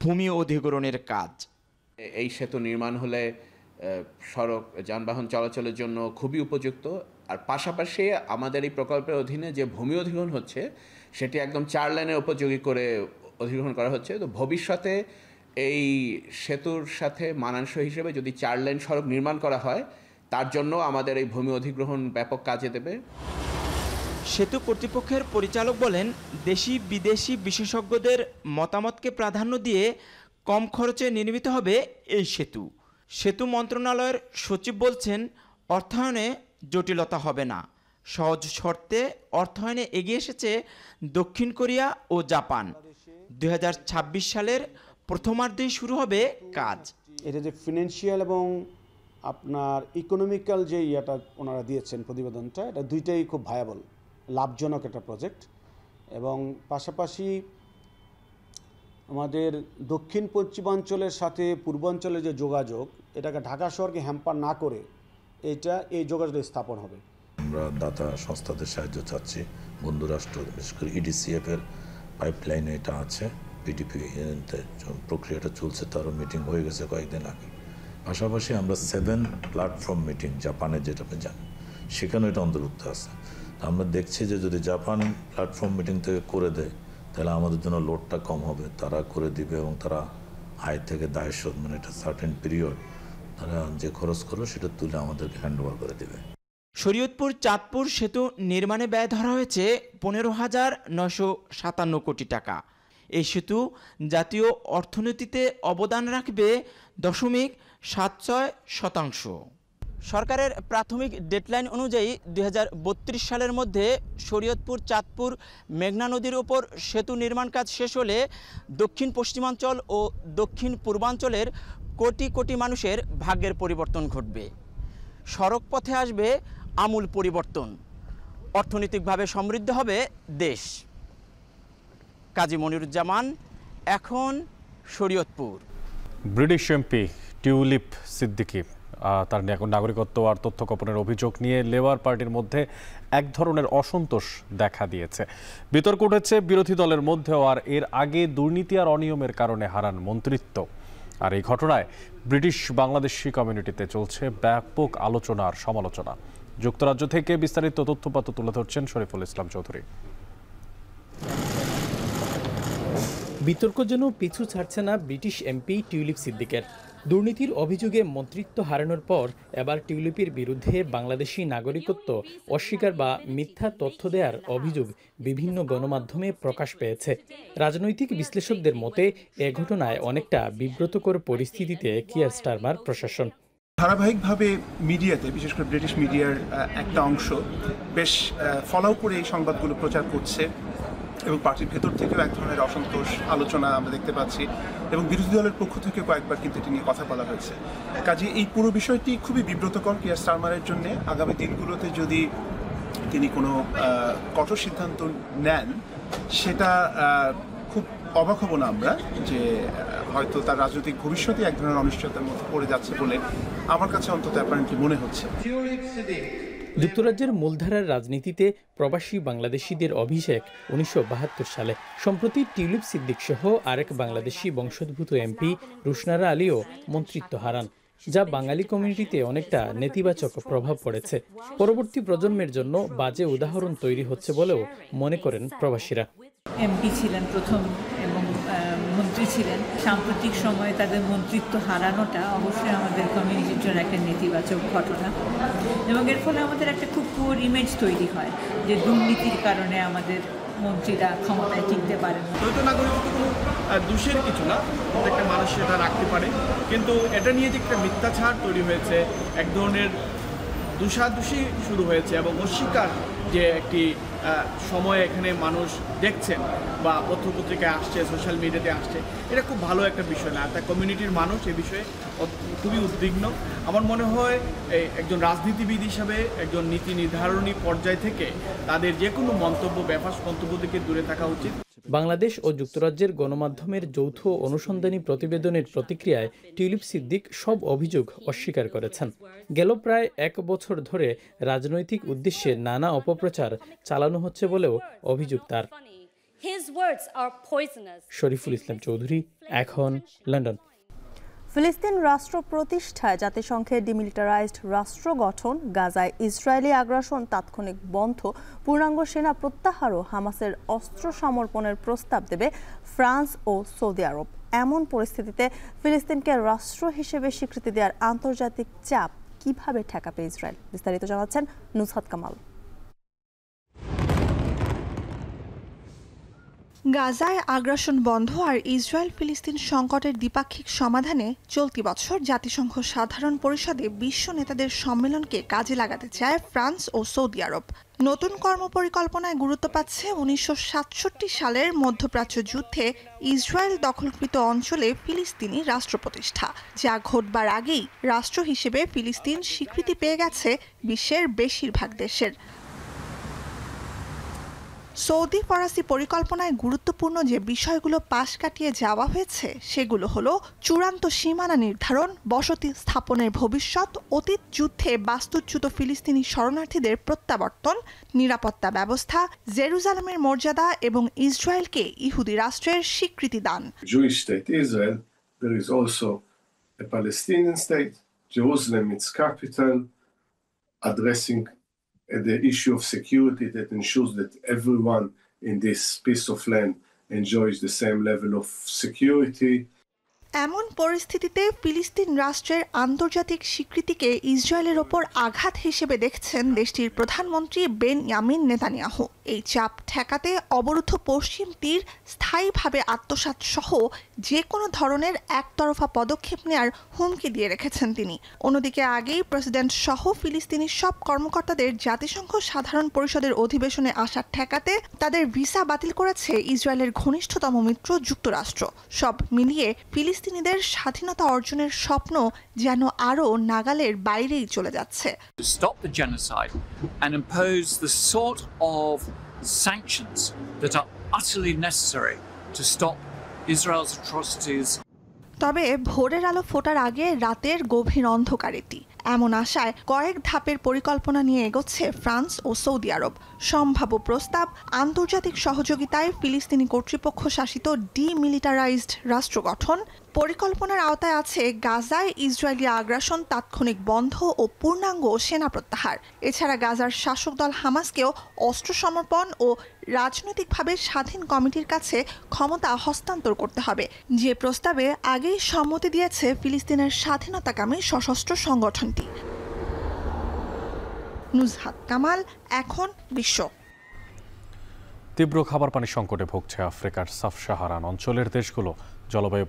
ভূমি অধিগ্রহণের কাজ। এই সেতু নির্মাণ হলে সড়ক যানবাহন চলাচলের জন্য খুবই উপযুক্ত। আর পাশাপাশি আমাদের এই প্রকল্পের অধীনে যে ভূমি অধিগ্রহণ হচ্ছে সেটি একদম 4 লেনের উপযোগী করে অধিগ্রহণ করা হচ্ছে। তো ভবিষ্যতে এই সেতুর সাথে মানানসই হিসেবে যদি 4 লেন সড়ক নির্মাণ করা হয় তার জন্য আমাদের এই ভূমি অধিগ্রহণ ব্যাপক কাজে দেবে। সেতু কর্তৃপক্ষের পরিচালক বলেন, দেশি বিদেশি বিশেষজ্ঞদের মতামতকে প্রাধান্য দিয়ে কম খরচে নির্মিত হবে এই সেতু। সেতু মন্ত্রণালয়ের সচিব বলছেন, অর্থায়নে জটিলতা হবে না। সহজ শর্তে অর্থায়নে এগিয়ে এসেছে দক্ষিণ কোরিয়া ও জাপান। 2026 সালের প্রথমার্ধেই শুরু হবে কাজ। এটা যে ফিনান্সিয়াল এবং আপনার ইকোনমিক্যাল যে ইয়েটা ওনারা দিয়েছেন প্রতিবেদনটা, এটা দুইটাই খুব ভায়াবল, লাভজনক একটা প্রজেক্ট। এবং পাশাপাশি আমাদের দক্ষিণ পশ্চিমাঞ্চলের সাথে পূর্বাঞ্চলের যে যোগাযোগ, এটাকে ঢাকা শহরকে হ্যাম্পার না করে এই যোগাযোগ স্থাপন হবে। আমরা দাতা সংস্থাদের সাহায্য চাচ্ছি, বন্ধুরাষ্ট্র বিশেষ করে ইডিসিএফ এর পাইপলাইনে এটা আছে, পিডিপি প্রক্রিয়াটা চলছে, তারও মিটিং হয়ে গেছে কয়েকদিন আগে। পাশাপাশি আমরা 7 প্ল্যাটফর্ম মিটিং জাপানে, যেটা আপনি জানেন, সেখানেও এটা অন্তর্ভুক্ত আছে। আমরা দেখছি যে যদি জাপান প্ল্যাটফর্ম মিটিং থেকে করে দেয় তাহলে আমাদের জন্য লোডটা কম হবে, তারা করে দিবে এবং তারা আয় থেকে দায় শোধ, মানে এটা সার্টেন পিরিয়ড তারা যে খরচ করো সেটা তুলে আমাদেরকে হ্যান্ড ওভার করে দেবে। শরীয়তপুর চাঁদপুর সেতু নির্মাণে ব্যয় ধরা হয়েছে 15,957 কোটি টাকা। এই সেতু জাতীয় অর্থনীতিতে অবদান রাখবে 0.76%। সরকারের প্রাথমিক ডেডলাইন অনুযায়ী 2032 সালের মধ্যে শরীয়তপুর চাঁদপুর মেঘনা নদীর ওপর সেতু নির্মাণ কাজ শেষ হলে দক্ষিণ পশ্চিমাঞ্চল ও দক্ষিণ পূর্বাঞ্চলের কোটি কোটি মানুষের ভাগ্যের পরিবর্তন ঘটবে। সড়ক পথে আসবে আমূল পরিবর্তন, অর্থনৈতিকভাবে সমৃদ্ধ হবে দেশ। কাজী মনিরুজ্জামান, এখন Shariatpur. British MP tulip Siddiqui তার নাগরিকত্ব আর তথ্য গোপনের অভিযোগ নিয়ে লেবার পার্টির মধ্যে এক ধরনের অসন্তোষ দেখা দিয়েছে। বিতর্ক উঠেছে বিরোধী দলের মধ্যেও। আর এর আগে দুর্নীতি আর অনিয়মের কারণে হারান মন্ত্রিত্ব। আর এই ঘটনায় ব্রিটিশ বাংলাদেশি কমিউনিটিতে চলছে ব্যাপক আলোচনা আর সমালোচনা। যুক্তরাজ্য থেকে বিস্তারিত তথ্যপাত্র তুলে ধরছেন শরীফুল ইসলাম চৌধুরী। বিতর্ক যেন পিছু ছাড়ছে না ব্রিটিশ এমপি টিউলিপ সিদ্দিকের। দুর্নীতির অভিযোগে মন্ত্রিত্ব হারানোর পর এবার টিউলিপের বিরুদ্ধে বাংলাদেশি নাগরিকত্ব অস্বীকার বা মিথ্যা তথ্য দেওয়ার অভিযোগ বিভিন্ন গণমাধ্যমে প্রকাশ পেয়েছে। রাজনৈতিক বিশ্লেষকদের মতে এ ঘটনায় অনেকটা বিব্রতকর পরিস্থিতিতে কিয়ার স্টারমার প্রশাসন। ধারাবাহিকভাবে মিডিয়াতে, বিশেষ করে ব্রিটিশ মিডিয়ার একটা অংশ বেশ ফলো করে এই সংবাদগুলো প্রচার করছে এবং পার্টির ভেতর থেকেও এক ধরনের অসন্তোষ আলোচনা আমরা দেখতে পাচ্ছি এবং বিরোধী দলের পক্ষ থেকে কয়েকবার কিন্তু এটি নিয়ে কথা বলা হয়েছে। কাজে এই পুরো বিষয়টি খুবই বিব্রতকর কিয়ার স্টারমারের জন্য। আগামী দিনগুলোতে যদি তিনি কোনো কঠোর সিদ্ধান্ত নেন, সেটা খুব অবাক হব না আমরা যে হয়তো তার রাজনৈতিক ভবিষ্যতে এক ধরনের অনিশ্চয়তার মধ্যে পড়ে যাচ্ছে বলে আমার কাছে অন্তত অ্যাপারেন্টলি মনে হচ্ছে। যুক্তরাজ্যের মূলধারার রাজনীতিতে প্রবাসী বাংলাদেশিদের অভিষেক 1972 সালে। সম্প্রতি টিউলিপ সিদ্দিক সহ আরেক বাংলাদেশি বংশোদ্ভূত এমপি রুশনারা আলীও মন্ত্রিত্ব হারান, যা বাঙালি কমিউনিটিতে অনেকটা নেতিবাচক প্রভাব পড়েছে। পরবর্তী প্রজন্মের জন্য বাজে উদাহরণ তৈরি হচ্ছে বলেও মনে করেন প্রবাসীরা। এমপি ছিলেন প্রথম এবং মন্ত্রী ছিলেন, সাম্প্রতিক সময়ে তাদের মন্ত্রিত্ব হারানোটা অবশ্যই আমাদের কমিউনিটির জন্য একটা নেতিবাচক ঘটনা এবং এর ফলে আমাদের একটা খুব পুয়ার ইমেজ তৈরি হয় যে দুর্নীতির কারণে আমাদের মন্ত্রীরা ক্ষমতায় টিকতে পারেন। দ্বৈত নাগরিকত্ব কোনো দোষের কিছু না, প্রত্যেকটা মানুষ সেটা রাখতে পারে, কিন্তু এটা নিয়ে যে একটা মিথ্যাচার তৈরি হয়েছে, এক ধরনের দোষাদোষি শুরু হয়েছে এবং অস্বীকার যে একটি সময় এখানে মানুষ দেখছেন বা পত্রপত্রিকায় আসছে, সোশ্যাল মিডিয়াতে আসছে, এটা খুব ভালো একটা বিষয় না। তার কমিউনিটির মানুষ এ বিষয়ে খুবই উদ্বিগ্ন। আমার মনে হয় একজন রাজনীতিবিদ হিসাবে একজন নীতি নির্ধারণী পর্যায় থেকে তাদের যে কোনো মন্তব্য, ব্যাপার মন্তব্য থেকে দূরে থাকা উচিত। বাংলাদেশ ও যুক্তরাজ্যের গণমাধ্যমের যৌথ অনুসন্ধানী প্রতিবেদনের প্রতিক্রিয়ায় টিউলিপ সিদ্দিক সব অভিযোগ অস্বীকার করেছেন। গেল প্রায় 1 বছর ধরে রাজনৈতিক উদ্দেশ্যে নানা অপপ্রচার চালানো হচ্ছে বলেও অভিযোগ তার। শরীফুল ইসলাম চৌধুরী, এখন লন্ডন। ফিলিস্তিন রাষ্ট্র প্রতিষ্ঠায় জাতিসংঘের ডিমিলিটারাইজড রাষ্ট্র গঠন, গাজায় ইসরায়েলি আগ্রাসন তাৎক্ষণিক বন্ধ, পূর্ণাঙ্গ সেনা প্রত্যাহার ও হামাসের অস্ত্র সমর্পণের প্রস্তাব দেবে ফ্রান্স ও সৌদি আরব। এমন পরিস্থিতিতে ফিলিস্তিনকে রাষ্ট্র হিসেবে স্বীকৃতি দেওয়ার আন্তর্জাতিক চাপ কিভাবে ঠেকাবে ইসরায়েল? বিস্তারিত জানাচ্ছেন নুসহাত কামাল। গাজায় আগ্রাসন বন্ধ আর ইসরায়েল ফিলিস্তিন সংকটের দ্বিপাক্ষিক সমাধানে চলতি বছর জাতিসংঘ সাধারণ পরিষদে বিশ্ব নেতাদের সম্মেলনকে কাজে লাগাতে চায় ফ্রান্স ও সৌদি আরব। নতুন কর্মপরিকল্পনায় গুরুত্ব পাচ্ছে 1967 সালের মধ্যপ্রাচ্য যুদ্ধে ইসরায়েল দখলকৃত অঞ্চলে ফিলিস্তিনি রাষ্ট্র প্রতিষ্ঠা, যা ঘটবার আগেই রাষ্ট্র হিসেবে ফিলিস্তিন স্বীকৃতি পেয়ে গেছে বিশ্বের বেশিরভাগ দেশের। সৌদি ফরাসি পরিকল্পনায় গুরুত্বপূর্ণ যে বিষয়গুলো পাশ কাটিয়ে যাওয়া হয়েছে সেগুলো হলো চূড়ান্ত সীমানা নির্ধারণ, বসতি স্থাপনের ভবিষ্যৎ, অতীত যুদ্ধে বাস্তুচ্যুত ফিলিস্তিনি শরণার্থীদের প্রত্যাবর্তন, নিরাপত্তা ব্যবস্থা, জেরুজালেমের মর্যাদা এবং ইসরায়েলকে ইহুদি রাষ্ট্রের স্বীকৃতি দান। Jewish state Israel, there is also a Palestinian state, Jerusalem its capital, addressing the issue of security that ensures that everyone in this piece of land enjoys the same level of security. এমন পরিস্থিতিতে ফিলিস্তিন রাষ্ট্রের আন্তর্জাতিক স্বীকৃতিকে ইসরায়েলের ওপর আঘাত হিসেবে দেখছেন দেশটির প্রধানমন্ত্রী বেনয়ামিন নেতানিয়াহু। এই চাপ ঠেকাতে অবরুদ্ধ পশ্চিম তীর স্থায়ীভাবে আত্মসাৎ সহ যে কোনো ধরনের একতরফা পদক্ষেপ নেয়ার হুমকি দিয়ে রেখেছেন তিনি। অন্যদিকে আগেই প্রেসিডেন্ট সহ ফিলিস্তিনি সব কর্মকর্তাদের জাতিসংঘ সাধারণ পরিষদের অধিবেশনে আসা ঠেকাতে তাদের ভিসা বাতিল করেছে ইসরায়েলের ঘনিষ্ঠতম মিত্র যুক্তরাষ্ট্র। সব মিলিয়ে ফিলিস্তিনিদের স্বাধীনতা অর্জনের স্বপ্ন যেন আরও নাগালের বাইরেই চলে যাচ্ছে। Stop the genocide and impose the sort of sanctions that are utterly necessary to stop Israel's atrocities. তবে ভোরের আলো ফোটার আগে রাতের গভীর অন্ধকারেটি এমন আশায় কয়েক ধাপের পরিকল্পনা নিয়ে এগোচ্ছে ফ্রান্স ও সৌদি আরব। সম্ভাব্য প্রস্তাব, আন্তর্জাতিক সহযোগিতায় ফিলিস্তিনি কর্তৃপক্ষ শাসিত ডিমিলিটারাইজড রাষ্ট্র গঠন। পরিকল্পনার আওতায় আছে গাজায় ইসরায়েলি আগ্রাসন তাৎক্ষণিক বন্ধ ও পূর্ণাঙ্গ সেনা প্রত্যাহার। এছাড়া গাজার শাসক দল হামাসকেও অস্ত্র সমর্পণ ও রাজনৈতিকভাবে স্বাধীন কমিটির কাছে ক্ষমতা হস্তান্তর করতে হবে, যে প্রস্তাবে আগেই সম্মতি দিয়েছে ফিলিস্তিনের স্বাধীনতাকামী সশস্ত্র সংগঠনটি। নুজহাত কামাল, এখন বিশ্ব। তীব্র খাবার পানি সংকটে ভুগছে আফ্রিকার সাব-সাহারান অঞ্চলের দেশগুলো। জলবায়ু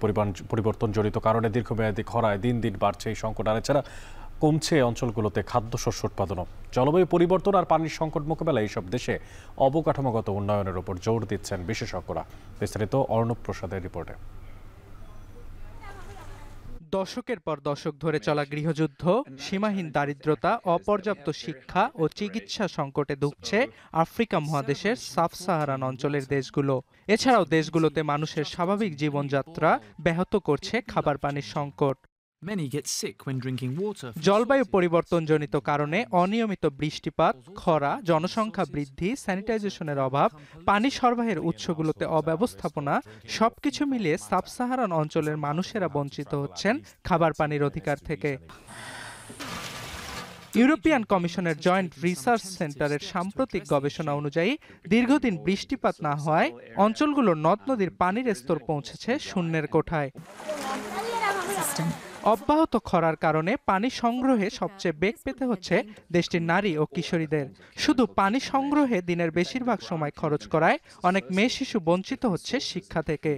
পরিবর্তনজনিত কারণে দীর্ঘমেয়াদী খরায় দিন দিন বাড়ছে এই সংকট, আর এছাড়া কমছে অঞ্চলগুলোতে খাদ্যশস্য উৎপাদনও। জলবায়ু পরিবর্তন আর পানির সংকট মোকাবেলায় এইসব দেশে অবকাঠামোগত উন্নয়নের উপর জোর দিচ্ছেন বিশেষজ্ঞরা। বিস্তারিত অর্ণব প্রসাদের রিপোর্টে। দশকের পর দশক ধরে চলা গৃহযুদ্ধ, সীমাহীন দারিদ্রতা, অপর্যাপ্ত শিক্ষা ও চিকিৎসা সংকটে ভুগছে আফ্রিকা মহাদেশের সাব-সাহারান অঞ্চলের দেশগুলো। এছাড়াও দেশগুলোতে মানুষের স্বাভাবিক জীবনযাত্রা ব্যাহত করছে খাবার পানির সংকট। জলবায়ু পরিবর্তনজনিত কারণে অনিয়মিত বৃষ্টিপাত, খরা, জনসংখ্যা বৃদ্ধি, স্যানিটাইজেশনের অভাব, পানি সরবরাহের উৎসগুলোতে অব্যবস্থাপনা সবকিছু মিলিয়ে সাব-সাহারান অঞ্চলের মানুষেরা বঞ্চিত হচ্ছেন খাবার পানির অধিকার থেকে। ইউরোপিয়ান কমিশনের জয়েন্ট রিসার্চ সেন্টারের সাম্প্রতিক গবেষণা অনুযায়ী দীর্ঘদিন বৃষ্টিপাত না হওয়ায় অঞ্চলগুলোর নদ নদীর পানির স্তর পৌঁছেছে শূন্যের কোঠায়। অব্যাহত খরার কারণে পানি সংগ্রহে সবচেয়ে বেগ পেতে হচ্ছে দেশটির নারী ও কিশোরীদের। শুধু পানি সংগ্রহে দিনের বেশিরভাগ সময় খরচ করায় অনেক মেয়ে শিশু বঞ্চিত হচ্ছে শিক্ষা থেকে।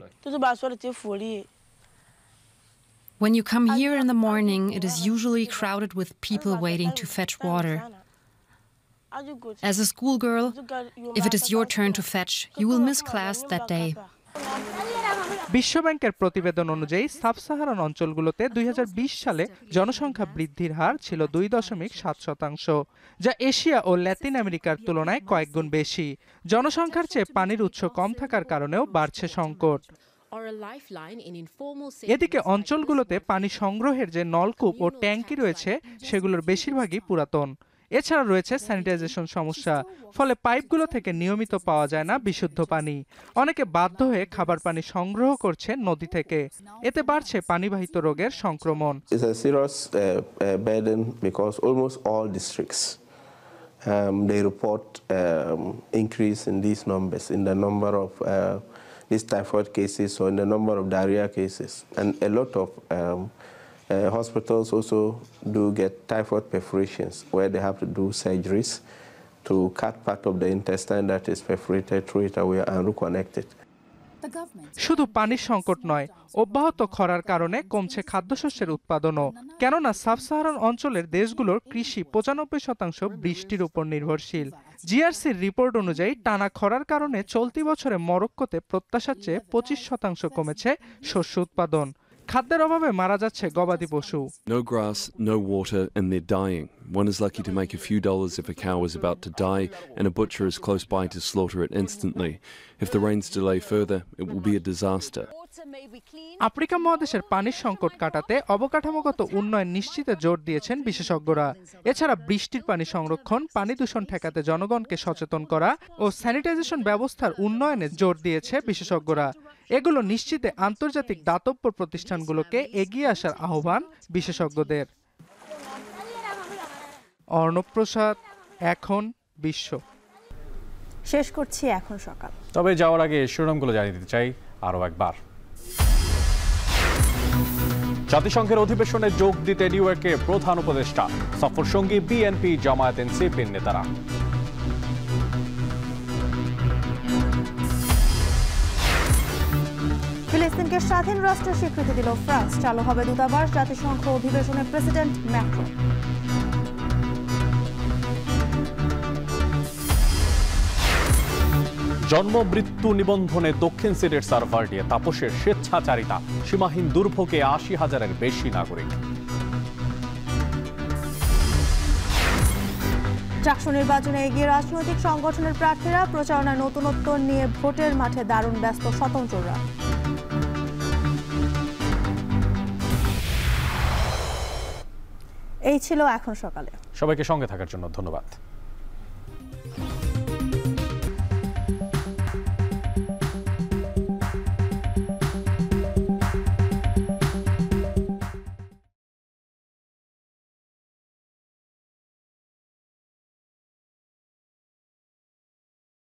When you come here in the morning, it is usually crowded with people waiting to fetch water. As a schoolgirl, if it is your turn to fetch, you will miss class that day. বিশ্বব্যাংকের প্রতিবেদন অনুযায়ী sub-Saharan অঞ্চলগুলোতে 2020 সালে জনসংখ্যা বৃদ্ধির হার ছিল 2.7%, যা Asia ও Latin আমেরিকার তুলনায় কয়েকগুণ বেশি। জনসংখ্যার চেয়ে পানির উৎস কম থাকার কারণেও বাড়ছে সংকট। এদিকে অঞ্চলগুলোতে পানি সংগ্রহের যে নলকূপ ও ট্যাঙ্কি রয়েছে সেগুলোর বেশিরভাগই পুরাতন। এছাড়া রয়েছে স্যানিটাইজেশন সমস্যা, ফলে পাইপগুলো থেকে নিয়মিত পাওয়া যায় না বিশুদ্ধ পানি। অনেকে বাধ্য হয়ে খাবার পানি সংগ্রহ করছে নদী থেকে। এতে বাড়ছে পানিবাহিত রোগের সংক্রমণ। It's a serious burden because almost all districts they report increase in these numbers, in the number of these typhoid cases or in the number of diarrhea cases, and a lot of hospitals also do get typhoid perforations where they have to do surgeries to cut part of the intestine that is perforated, throw it away and reconnect it. শুধু পানির সংকট নয়, অব্যাহত খরার কারণে কমছে খাদ্যশস্যের উৎপাদনও। কেননা সাব সাহারান অঞ্চলের দেশগুলোর কৃষি 95% বৃষ্টির উপর নির্ভরশীল। জিআরসির রিপোর্ট অনুযায়ী টানা খরার কারণে চলতি বছরে মরক্কোতে প্রত্যাশার চেয়ে 25% কমেছে শস্য উৎপাদন। খাদ্যের অভাবে মারা যাচ্ছে গবাদি পশু। No grass, no water, and they're dying. One is lucky to make a few dollars if a cow is about to die, and a butcher is close by to slaughter it instantly. If the rains delay further, it will be a disaster. Africa মহাদেশের পানির সংকট কাটাতে অবকাঠামোগত উন্নয়ন নিশ্চিতে জোর দিয়েছেন বিশেষজ্ঞরা। এছাড়া বৃষ্টির পানি সংরক্ষণ, পানি দূষণ ঠেকাতে জনগণকে সচেতন করা ও স্যানিটাইজেশন ব্যবস্থার উন্নয়নে জোর দিয়েছে বিশেষজ্ঞরা। এগুলো নিশ্চিতে আন্তর্জাতিক দাতব্য প্রতিষ্ঠানগুলোকে এগিয়ে আসার আহ্বান বিশেষজ্ঞদের। অর্ণব প্রসাদ, এখন বিশ্ব। শেষ করছি এখন সকাল। তবে যাওয়ার আগে শিরোনামগুলো জানিয়ে দিতে চাই আরও একবার। জাতিসংঘের অধিবেশনে যোগ দিতে নিউ ইয়র্কে প্রধান উপদেষ্টা, সফর সঙ্গী বিএনপি, জামায়াত, এনসিপির নেতারা। ফিলিস্তিনকে স্বাধীন রাষ্ট্রের স্বীকৃতি দিল ফ্রান্স, চালু হবে দূতাবাস, জাতিসংঘ অধিবেশনে প্রেসিডেন্ট ম্যাক্রন। জন্ম মৃত্যু নিবন্ধনে দক্ষিণ সিলেট সার্ভার নিয়ে তাপসের স্বেচ্ছাচারিতা, সীমাহীন দুর্ভোগে ৮০,০০০-এর বেশি নাগরিক। চাকসু নির্বাচনে এগিয়ে রাজনৈতিক সংগঠনের প্রার্থীরা, প্রচারণায় নতুনত্ব নিয়ে ভোটের মাঠে দারুণ ব্যস্ত স্বতন্ত্ররা। এই ছিল এখন সকালে। সবাইকে সঙ্গে থাকার জন্য ধন্যবাদ।